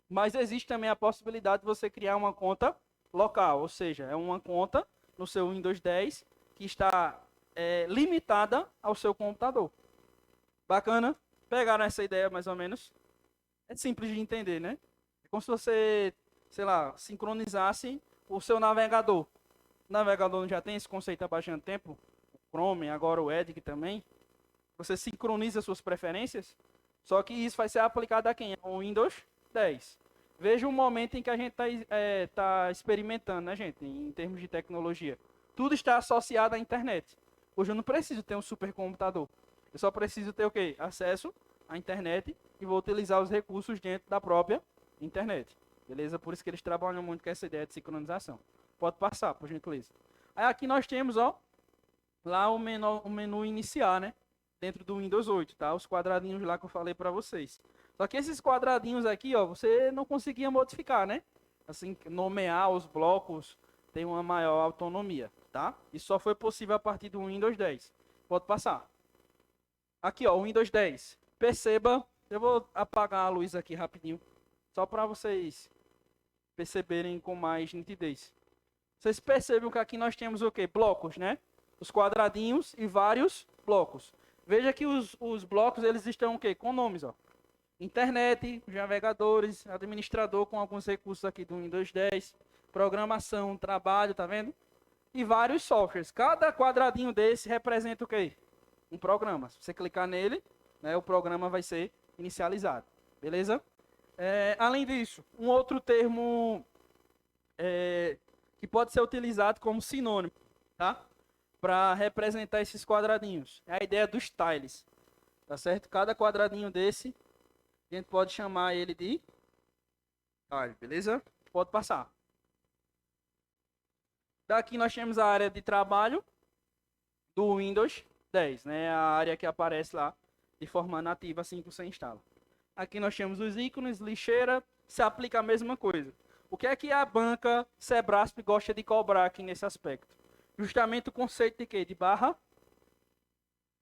Mas existe também a possibilidade de você criar uma conta local, ou seja, é uma conta no seu Windows 10 que está limitada ao seu computador. Bacana? Pegaram essa ideia mais ou menos? É simples de entender, né? É como se você, sei lá, sincronizasse o seu navegador. O navegador não já tem esse conceito há bastante tempo? Chrome, agora o Edge também, você sincroniza suas preferências, só que isso vai ser aplicado a quem? Ao Windows 10. Veja o momento em que a gente tá experimentando, né, gente, em termos de tecnologia. Tudo está associado à internet. Hoje eu não preciso ter um supercomputador. Eu só preciso ter o quê? Acesso à internet e vou utilizar os recursos dentro da própria internet. Beleza? Por isso que eles trabalham muito com essa ideia de sincronização. Pode passar, por gentileza. Aí aqui nós temos, ó, lá o menu iniciar, né? Dentro do Windows 8, tá? Os quadradinhos lá que eu falei para vocês. Só que esses quadradinhos aqui, ó, você não conseguia modificar, né? Assim, nomear os blocos tem uma maior autonomia, tá? Isso só foi possível a partir do Windows 10. Pode passar. Aqui, ó, o Windows 10. Perceba, eu vou apagar a luz aqui rapidinho, só para vocês perceberem com mais nitidez. Vocês percebem que aqui nós temos o quê? Blocos, né? Os quadradinhos e vários blocos. Veja que os blocos, eles estão o quê? Com nomes, ó. Internet, navegadores, administrador com alguns recursos aqui do Windows 10, programação, trabalho, tá vendo? E vários softwares. Cada quadradinho desse representa o quê? Um programa. Se você clicar nele, né, o programa vai ser inicializado. Beleza? Além disso, um outro termo que pode ser utilizado como sinônimo, tá? Para representar esses quadradinhos. É a ideia dos tiles. Tá certo? Cada quadradinho desse, a gente pode chamar ele de tile, beleza? Pode passar. Daqui nós temos a área de trabalho do Windows 10, né? A área que aparece lá de forma nativa assim que você instala. Aqui nós temos os ícones, lixeira, se aplica a mesma coisa. O que é que a banca Sebrasp gosta de cobrar aqui nesse aspecto? Justamente o conceito de quê? De barra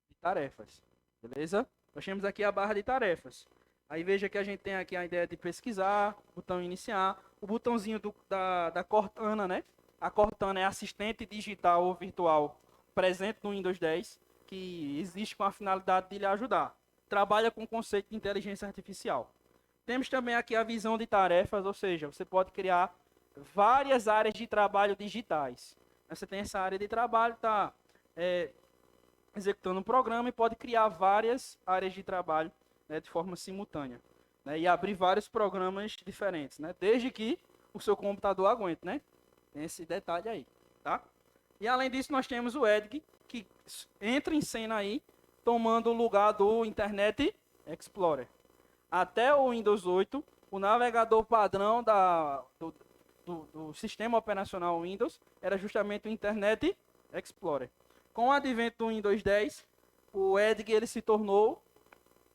de tarefas. Beleza? Nós temos aqui a barra de tarefas. Aí veja que a gente tem aqui a ideia de pesquisar, botão iniciar, o botãozinho da Cortana, né? A Cortana é assistente digital ou virtual presente no Windows 10, que existe com a finalidade de lhe ajudar. Trabalha com o conceito de inteligência artificial. Temos também aqui a visão de tarefas, ou seja, você pode criar várias áreas de trabalho digitais. Você tem essa área de trabalho, está executando um programa e pode criar várias áreas de trabalho, né, de forma simultânea, né, e abrir vários programas diferentes, né, desde que o seu computador aguente, né? Tem esse detalhe aí, tá? E além disso nós temos o Edge, que entra em cena aí, tomando o lugar do Internet Explorer. Até o Windows 8, o navegador padrão do sistema operacional Windows era justamente o Internet Explorer. Com o advento do Windows 10, o Edge ele se tornou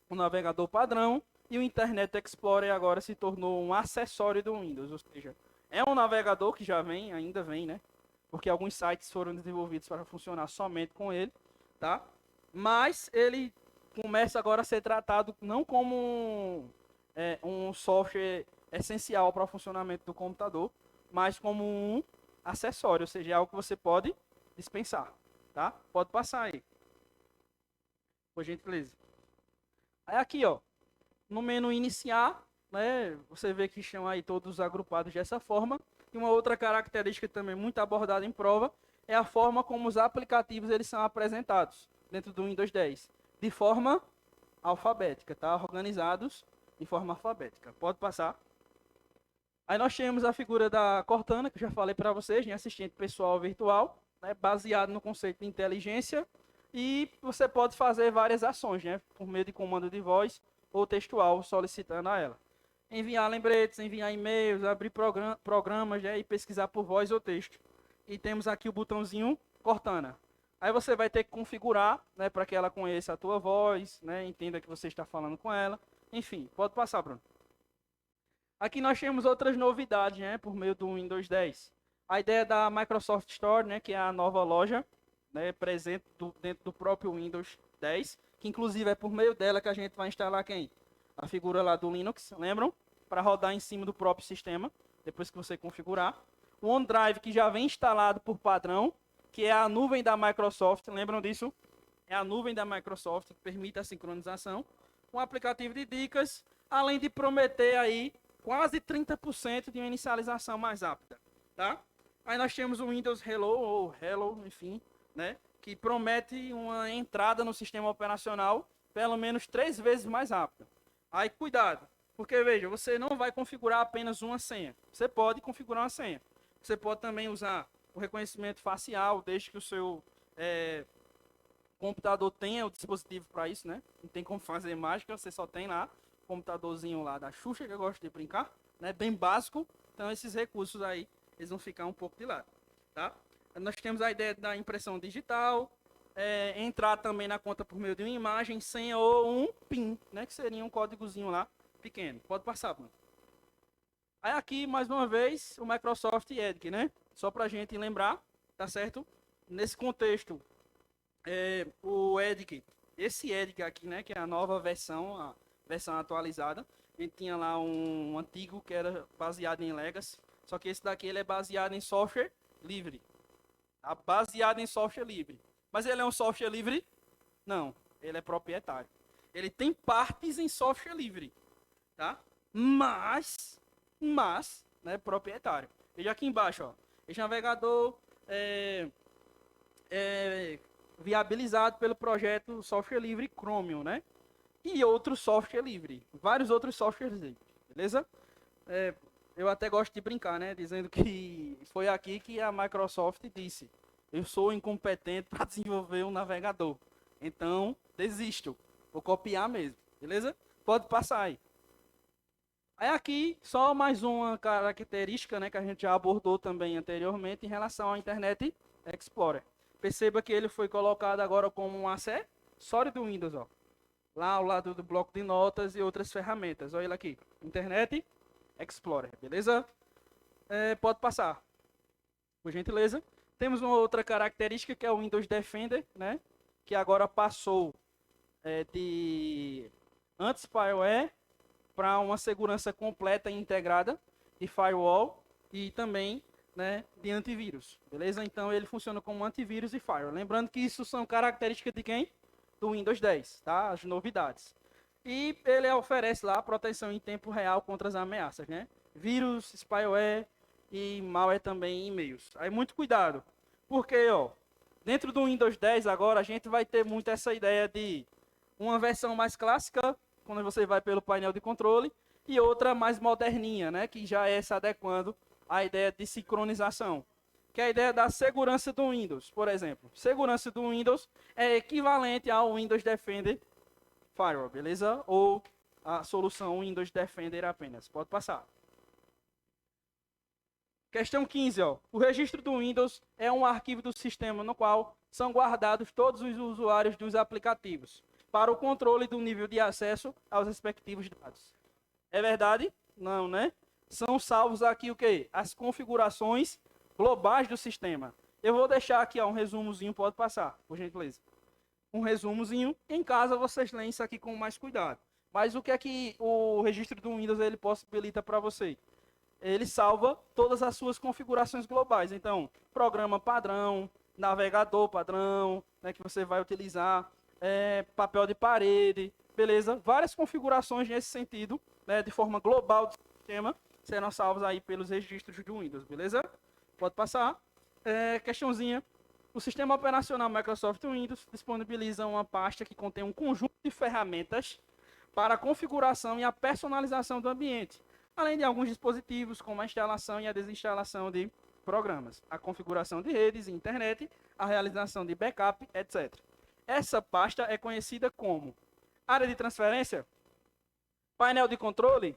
o navegador padrão e o Internet Explorer agora se tornou um acessório do Windows, ou seja, é um navegador que já vem, ainda vem, né? Porque alguns sites foram desenvolvidos para funcionar somente com ele, tá? Mas ele começa agora a ser tratado não como um software essencial para o funcionamento do computador, mas como um acessório, ou seja, é algo que você pode dispensar, tá? Pode passar aí. Por gentileza. Aí aqui, ó, no menu iniciar, né, você vê que estão aí todos agrupados dessa forma. E uma outra característica também muito abordada em prova é a forma como os aplicativos eles são apresentados dentro do Windows 10, de forma alfabética, tá? Organizados de forma alfabética. Pode passar. Aí nós temos a figura da Cortana, que eu já falei para vocês, assistente pessoal virtual, né, baseado no conceito de inteligência. E você pode fazer várias ações, né, por meio de comando de voz ou textual, solicitando a ela. Enviar lembretes, enviar e-mails, abrir programas, né, e pesquisar por voz ou texto. E temos aqui o botãozinho Cortana. Aí você vai ter que configurar, né, para que ela conheça a tua voz, né, entenda que você está falando com ela. Enfim, pode passar, Bruno. Aqui nós temos outras novidades, né, por meio do Windows 10. A ideia da Microsoft Store, né, que é a nova loja, né, presente dentro do próprio Windows 10, que inclusive é por meio dela que a gente vai instalar quem? A figura lá do Linux, lembram? Para rodar em cima do próprio sistema, depois que você configurar. O OneDrive, que já vem instalado por padrão, que é a nuvem da Microsoft, lembram disso? É a nuvem da Microsoft, que permite a sincronização. Um aplicativo de dicas, além de prometer aí quase 30% de uma inicialização mais rápida, tá? Aí nós temos o Windows Hello, ou Hello, enfim, né? que promete uma entrada no sistema operacional pelo menos 3 vezes mais rápida. Aí, cuidado, porque veja, você não vai configurar apenas uma senha. Você pode configurar uma senha. Você pode também usar o reconhecimento facial, desde que o seu computador tenha o dispositivo para isso, né? Não tem como fazer mágica, você só tem lá o computadorzinho lá da Xuxa, que eu gosto de brincar, né? Bem básico. Então, esses recursos aí, eles vão ficar um pouco de lado, tá? Nós temos a ideia da impressão digital, entrar também na conta por meio de uma imagem, senha ou um PIN, né? Que seria um códigozinho lá pequeno. Pode passar, mano. Aí aqui, mais uma vez, o Microsoft Edge, né? Só para a gente lembrar, tá certo? Nesse contexto, o Edge, esse Edge aqui, né? Que é a nova versão, a versão atualizada. A gente tinha lá um antigo que era baseado em Legacy. Só que esse daqui ele é baseado em software livre. Tá? Baseado em software livre. Mas ele é um software livre? Não, ele é proprietário. Ele tem partes em software livre, tá? Mas, né, proprietário. Veja aqui embaixo, ó. Esse navegador é viabilizado pelo projeto Software Livre Chromium, né? E outro software livre, vários outros softwares livres, beleza? Eu até gosto de brincar, né? Dizendo que foi aqui que a Microsoft disse: eu sou incompetente para desenvolver um navegador, então desisto, vou copiar mesmo, beleza? Pode passar aí. Aí aqui só mais uma característica, né, que a gente já abordou também anteriormente em relação ao Internet Explorer. Perceba que ele foi colocado agora como um acessório do Windows, ó. Lá ao lado do bloco de notas e outras ferramentas. Olha ele aqui, Internet Explorer, beleza? Pode passar, por gentileza. Temos uma outra característica que é o Windows Defender, né? Que agora passou de anti-spyware para uma segurança completa e integrada de firewall e também, né, de antivírus, beleza? Então ele funciona como antivírus e firewall. Lembrando que isso são características de quem? Do Windows 10, tá? As novidades. E ele oferece lá proteção em tempo real contra as ameaças, né? Vírus, spyware e malware também em e-mails. Aí muito cuidado, porque ó, dentro do Windows 10 agora a gente vai ter muito essa ideia de uma versão mais clássica, quando você vai pelo painel de controle, e outra mais moderninha, né, que já é se adequando à ideia de sincronização, que é a ideia da segurança do Windows, por exemplo. Segurança do Windows é equivalente ao Windows Defender Firewall, beleza? Ou a solução Windows Defender apenas. Pode passar. Questão 15, ó. O registro do Windows é um arquivo do sistema no qual são guardados todos os usuários dos aplicativos para o controle do nível de acesso aos respectivos dados. É verdade? Não, né? São salvos aqui o quê? As configurações globais do sistema. Eu vou deixar aqui ó, um resumozinho, pode passar, por gentileza. Um resumozinho. Em casa vocês leem isso aqui com mais cuidado. Mas o que é que o registro do Windows ele possibilita para você? Ele salva todas as suas configurações globais. Então, programa padrão, navegador padrão, né, que você vai utilizar, papel de parede, beleza? Várias configurações nesse sentido, né, de forma global do sistema, serão salvos aí pelos registros do Windows, beleza? Pode passar. Questãozinha. O sistema operacional Microsoft Windows disponibiliza uma pasta que contém um conjunto de ferramentas para a configuração e a personalização do ambiente, além de alguns dispositivos, como a instalação e a desinstalação de programas, a configuração de redes e internet, a realização de backup, etc. Essa pasta é conhecida como área de transferência, painel de controle,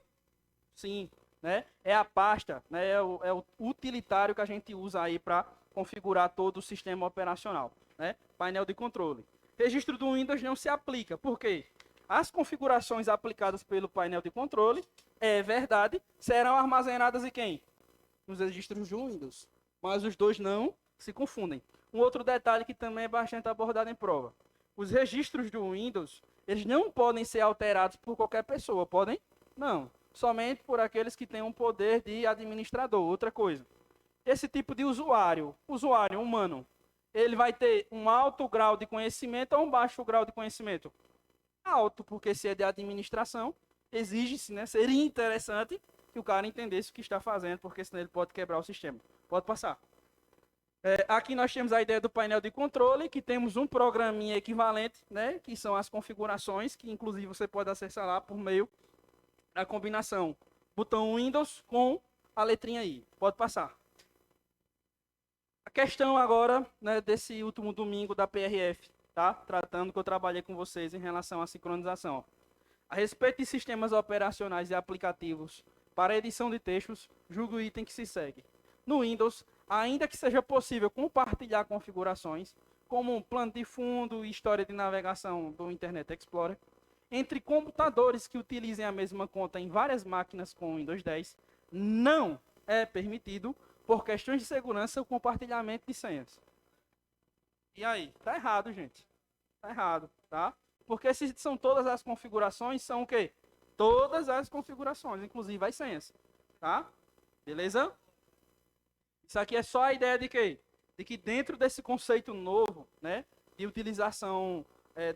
sim, né? É a pasta, né? É o utilitário que a gente usa aí para configurar todo o sistema operacional, né? Painel de controle. Registro do Windows não se aplica, por quê? As configurações aplicadas pelo painel de controle, é verdade, serão armazenadas em quem? Nos registros do Windows. Mas os dois não se confundem. Um outro detalhe que também é bastante abordado em prova. Os registros do Windows, eles não podem ser alterados por qualquer pessoa, podem? Não. Somente por aqueles que têm um poder de administrador. Outra coisa. Esse tipo de usuário humano, ele vai ter um alto grau de conhecimento ou um baixo grau de conhecimento? Alto, porque se é de administração, exige-se, né? Seria interessante que o cara entendesse o que está fazendo, porque senão ele pode quebrar o sistema. Pode passar. Aqui nós temos a ideia do painel de controle, que temos um programinha equivalente, né, que são as configurações, que inclusive você pode acessar lá por meio da combinação botão Windows com a letrinha I. Pode passar. A questão agora, né, desse último domingo da PRF, tá? Tratando que eu trabalhei com vocês em relação à sincronização. A respeito de sistemas operacionais e aplicativos para edição de textos, julgue o item que se segue. No Windows, ainda que seja possível compartilhar configurações, como um plano de fundo e história de navegação do Internet Explorer, entre computadores que utilizem a mesma conta em várias máquinas com Windows 10, não é permitido, por questões de segurança, o compartilhamento de senhas. E aí? Tá errado, gente. Tá errado, tá? Porque se são todas as configurações, são o quê? Todas as configurações, inclusive as senhas, tá? Beleza? Isso aqui é só a ideia de quê? De que dentro desse conceito novo, né, de utilização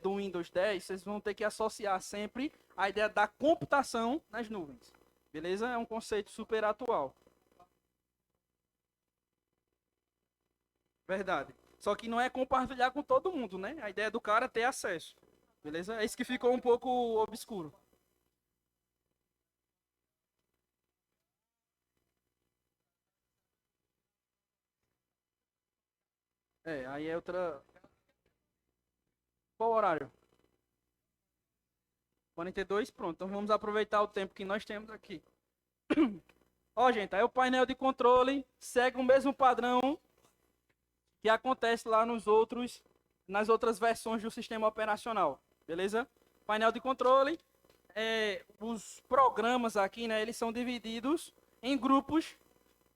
do Windows 10, vocês vão ter que associar sempre a ideia da computação nas nuvens. Beleza? É um conceito super atual. Verdade. Só que não é compartilhar com todo mundo, né? A ideia do cara é ter acesso. Beleza? É isso que ficou um pouco obscuro. Aí é outra. Qual horário? 42, pronto. Então vamos aproveitar o tempo que nós temos aqui. Ó, gente, aí o painel de controle segue o mesmo padrão que acontece lá nas outras versões do sistema operacional. Beleza? Painel de controle, os programas aqui, né, eles são divididos em grupos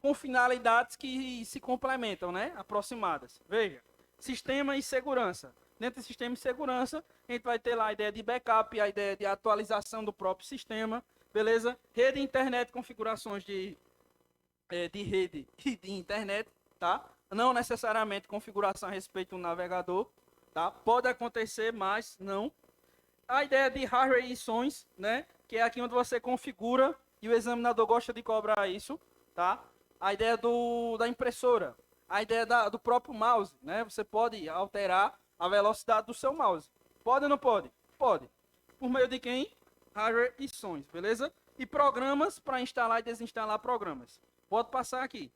com finalidades que se complementam, né? Aproximadas. Veja, sistema e segurança. Dentro do sistema e segurança, a gente vai ter lá a ideia de backup, a ideia de atualização do próprio sistema, beleza? Rede, internet, configurações de rede e de internet, tá? Não necessariamente configuração a respeito do navegador, tá? Pode acontecer, mas não. A ideia de hardware e sons, né? Que é aqui onde você configura e o examinador gosta de cobrar isso, tá? A ideia da impressora, a ideia do próprio mouse, né? Você pode alterar a velocidade do seu mouse. Pode ou não pode? Pode. Por meio de quem? Hardware e sons, beleza? E programas para instalar e desinstalar programas. Pode passar aqui.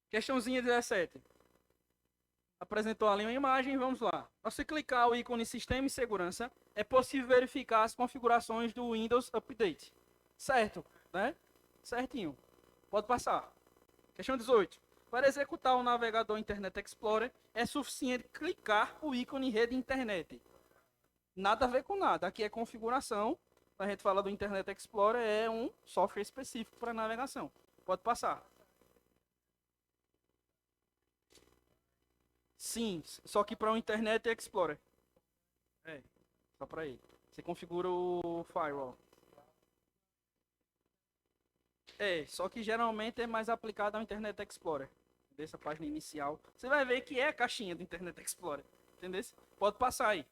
Questãozinha 17. Apresentou ali uma imagem, vamos lá. Ao se clicar o ícone Sistema e Segurança, é possível verificar as configurações do Windows Update. Certo, né? Certinho. Pode passar. Questão 18. Para executar o navegador Internet Explorer, é suficiente clicar o ícone Rede Internet. Nada a ver com nada. Aqui é configuração. A gente fala do Internet Explorer, é um software específico para navegação. Pode passar. Sim, só que para o Internet Explorer. É, só para ele. Você configura o firewall. Só que geralmente é mais aplicado ao Internet Explorer. Dessa página inicial. Você vai ver que é a caixinha do Internet Explorer. Entendeu? Pode passar aí.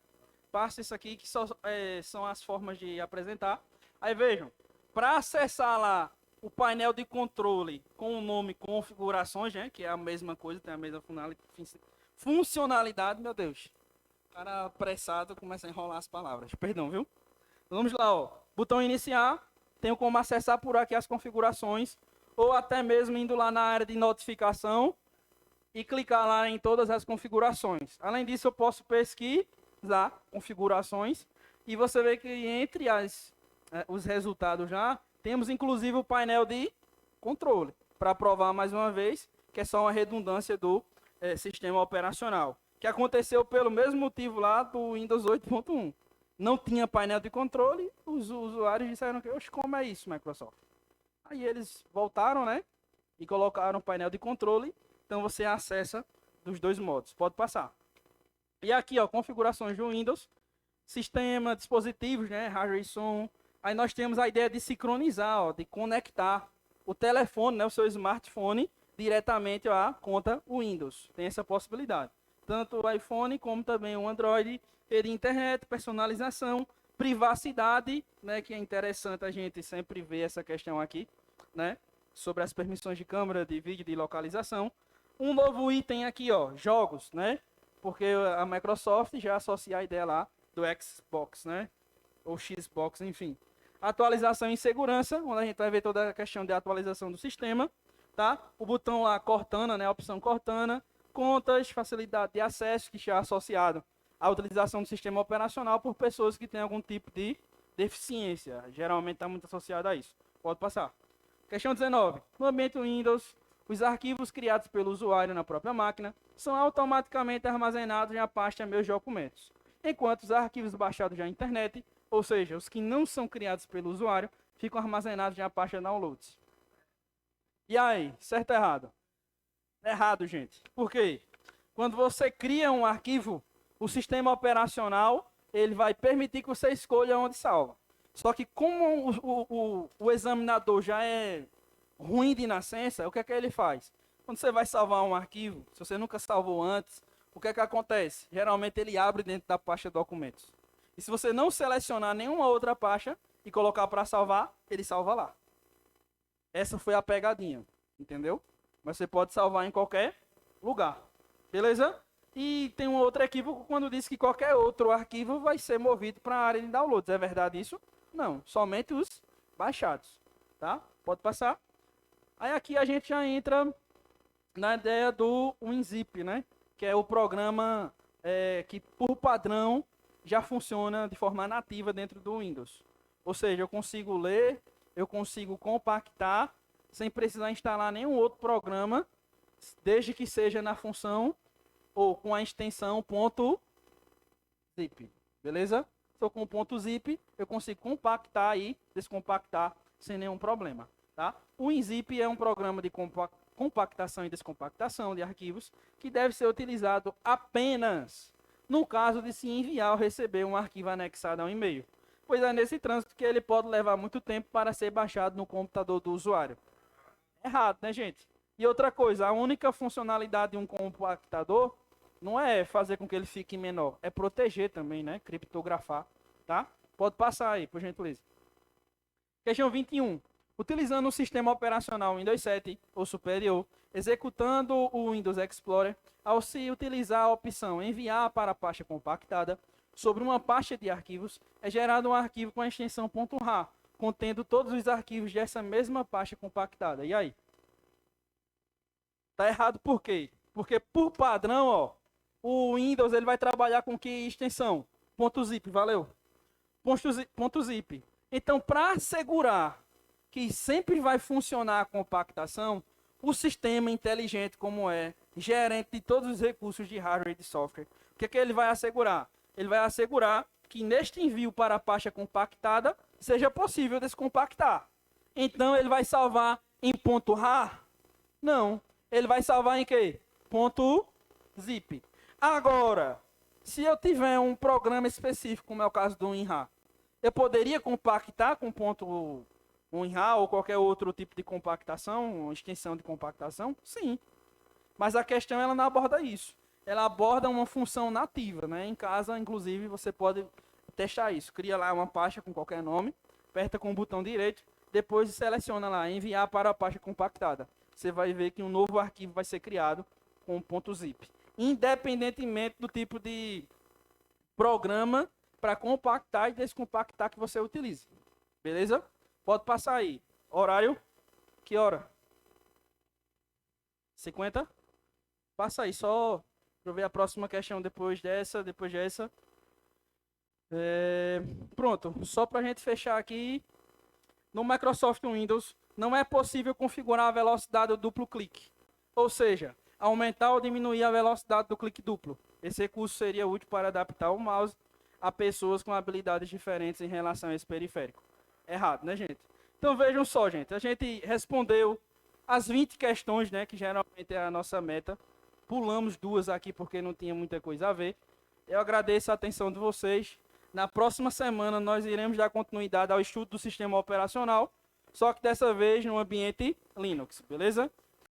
Passa isso aqui que são as formas de apresentar. Aí vejam, para acessar lá o painel de controle com o nome configurações, né, que é a mesma coisa, tem a mesma funcionalidade, meu Deus. O cara apressado começa a enrolar as palavras. Perdão, viu? Vamos lá, ó. Botão iniciar, tenho como acessar por aqui as configurações, ou até mesmo indo lá na área de notificação e clicar lá em todas as configurações. Além disso, eu posso pesquisar configurações e você vê que entre os resultados já, temos inclusive o painel de controle, para provar mais uma vez que é só uma redundância do sistema operacional, que aconteceu pelo mesmo motivo lá do Windows 8.1. Não tinha painel de controle, os usuários disseram que, oxe, como é isso, Microsoft? Aí eles voltaram, né? E colocaram o painel de controle, então você acessa dos dois modos. Pode passar. E aqui, ó, configurações do Windows, sistema, dispositivos, né? Hardware e som. Aí nós temos a ideia de sincronizar, ó, de conectar o telefone, né? O seu smartphone diretamente à conta Windows. Tem essa possibilidade. Tanto o iPhone como também o Android, rede internet, personalização, privacidade, né, que é interessante a gente sempre ver essa questão aqui, né, sobre as permissões de câmera, de vídeo, de localização, Um novo item aqui, ó, jogos, né? Porque a Microsoft já associa a ideia lá do Xbox, né? Ou Xbox, enfim. Atualização e segurança, onde a gente vai ver toda a questão de atualização do sistema, tá? O botão lá Cortana, né? A opção Cortana, contas, facilidade de acesso, que já é associado à utilização do sistema operacional por pessoas que têm algum tipo de deficiência. Geralmente está muito associado a isso. Pode passar. Questão 19. No ambiente Windows, os arquivos criados pelo usuário na própria máquina são automaticamente armazenados na pasta Meus Documentos, enquanto os arquivos baixados na internet, ou seja, os que não são criados pelo usuário, ficam armazenados na pasta Downloads. E aí, certo ou errado? Errado, gente. Por quê? Quando você cria um arquivo, o sistema operacional ele vai permitir que você escolha onde salva. Só que como o examinador já é ruim de nascença, o que é que ele faz? Quando você vai salvar um arquivo, se você nunca salvou antes, o que é que acontece? Geralmente ele abre dentro da pasta documentos. E se você não selecionar nenhuma outra pasta e colocar para salvar, ele salva lá. Essa foi a pegadinha, entendeu? Mas você pode salvar em qualquer lugar, beleza? E tem um outro equívoco quando diz que qualquer outro arquivo vai ser movido para a área de downloads. É verdade isso? Não, somente os baixados, tá? Pode passar. Aí aqui a gente já entra na ideia do WinZip, né? Que é o programa que por padrão já funciona de forma nativa dentro do Windows. Ou seja, eu consigo ler, eu consigo compactar sem precisar instalar nenhum outro programa, desde que seja na função ou com a extensão .zip, beleza? Estou com o .zip, eu consigo compactar e descompactar sem nenhum problema, tá? O WinZip é um programa de compactação e descompactação de arquivos que deve ser utilizado apenas no caso de se enviar ou receber um arquivo anexado a um e-mail, pois é nesse trânsito que ele pode levar muito tempo para ser baixado no computador do usuário. Errado, né, gente? E outra coisa, a única funcionalidade de um compactador não é fazer com que ele fique menor, é proteger também, né? Criptografar, tá? Pode passar aí, por gentileza. Questão 21. Utilizando o sistema operacional Windows 7 ou superior, executando o Windows Explorer, ao se utilizar a opção enviar para a pasta compactada, sobre uma pasta de arquivos, é gerado um arquivo com a extensão .rar, contendo todos os arquivos dessa mesma pasta compactada. E aí? Tá errado por quê? Porque por padrão, ó, o Windows ele vai trabalhar com que extensão? .zip, valeu? .zip. Então, para assegurar que sempre vai funcionar a compactação, o sistema inteligente como é, gerente de todos os recursos de hardware e de software, o que é que ele vai assegurar? Ele vai assegurar que neste envio para a pasta compactada seja possível descompactar. Então, ele vai salvar em .rar? Não. Ele vai salvar em quê? .zip. Agora, se eu tiver um programa específico, como é o caso do WinRAR, eu poderia compactar com .winrar ou qualquer outro tipo de compactação, extensão de compactação? Sim. Mas a questão ela não aborda isso. Ela aborda uma função nativa, né? Em casa, inclusive, você pode testar isso. Cria lá uma pasta com qualquer nome, aperta com o botão direito, depois seleciona lá, enviar para a pasta compactada. Você vai ver que um novo arquivo vai ser criado com .zip. Independentemente do tipo de programa para compactar e descompactar que você utilize. Beleza? Pode passar aí. Horário? Que hora? 50? Passa aí, só para eu ver a próxima questão depois dessa. Pronto, só para a gente fechar aqui. No Microsoft Windows, não é possível configurar a velocidade do duplo clique. Ou seja, aumentar ou diminuir a velocidade do clique duplo. Esse recurso seria útil para adaptar o mouse a pessoas com habilidades diferentes em relação a esse periférico. Errado, né, gente? Então vejam só, gente. A gente respondeu as 20 questões, né, que geralmente é a nossa meta. Pulamos duas aqui porque não tinha muita coisa a ver. Eu agradeço a atenção de vocês. Na próxima semana nós iremos dar continuidade ao estudo do sistema operacional, só que dessa vez no ambiente Linux, beleza?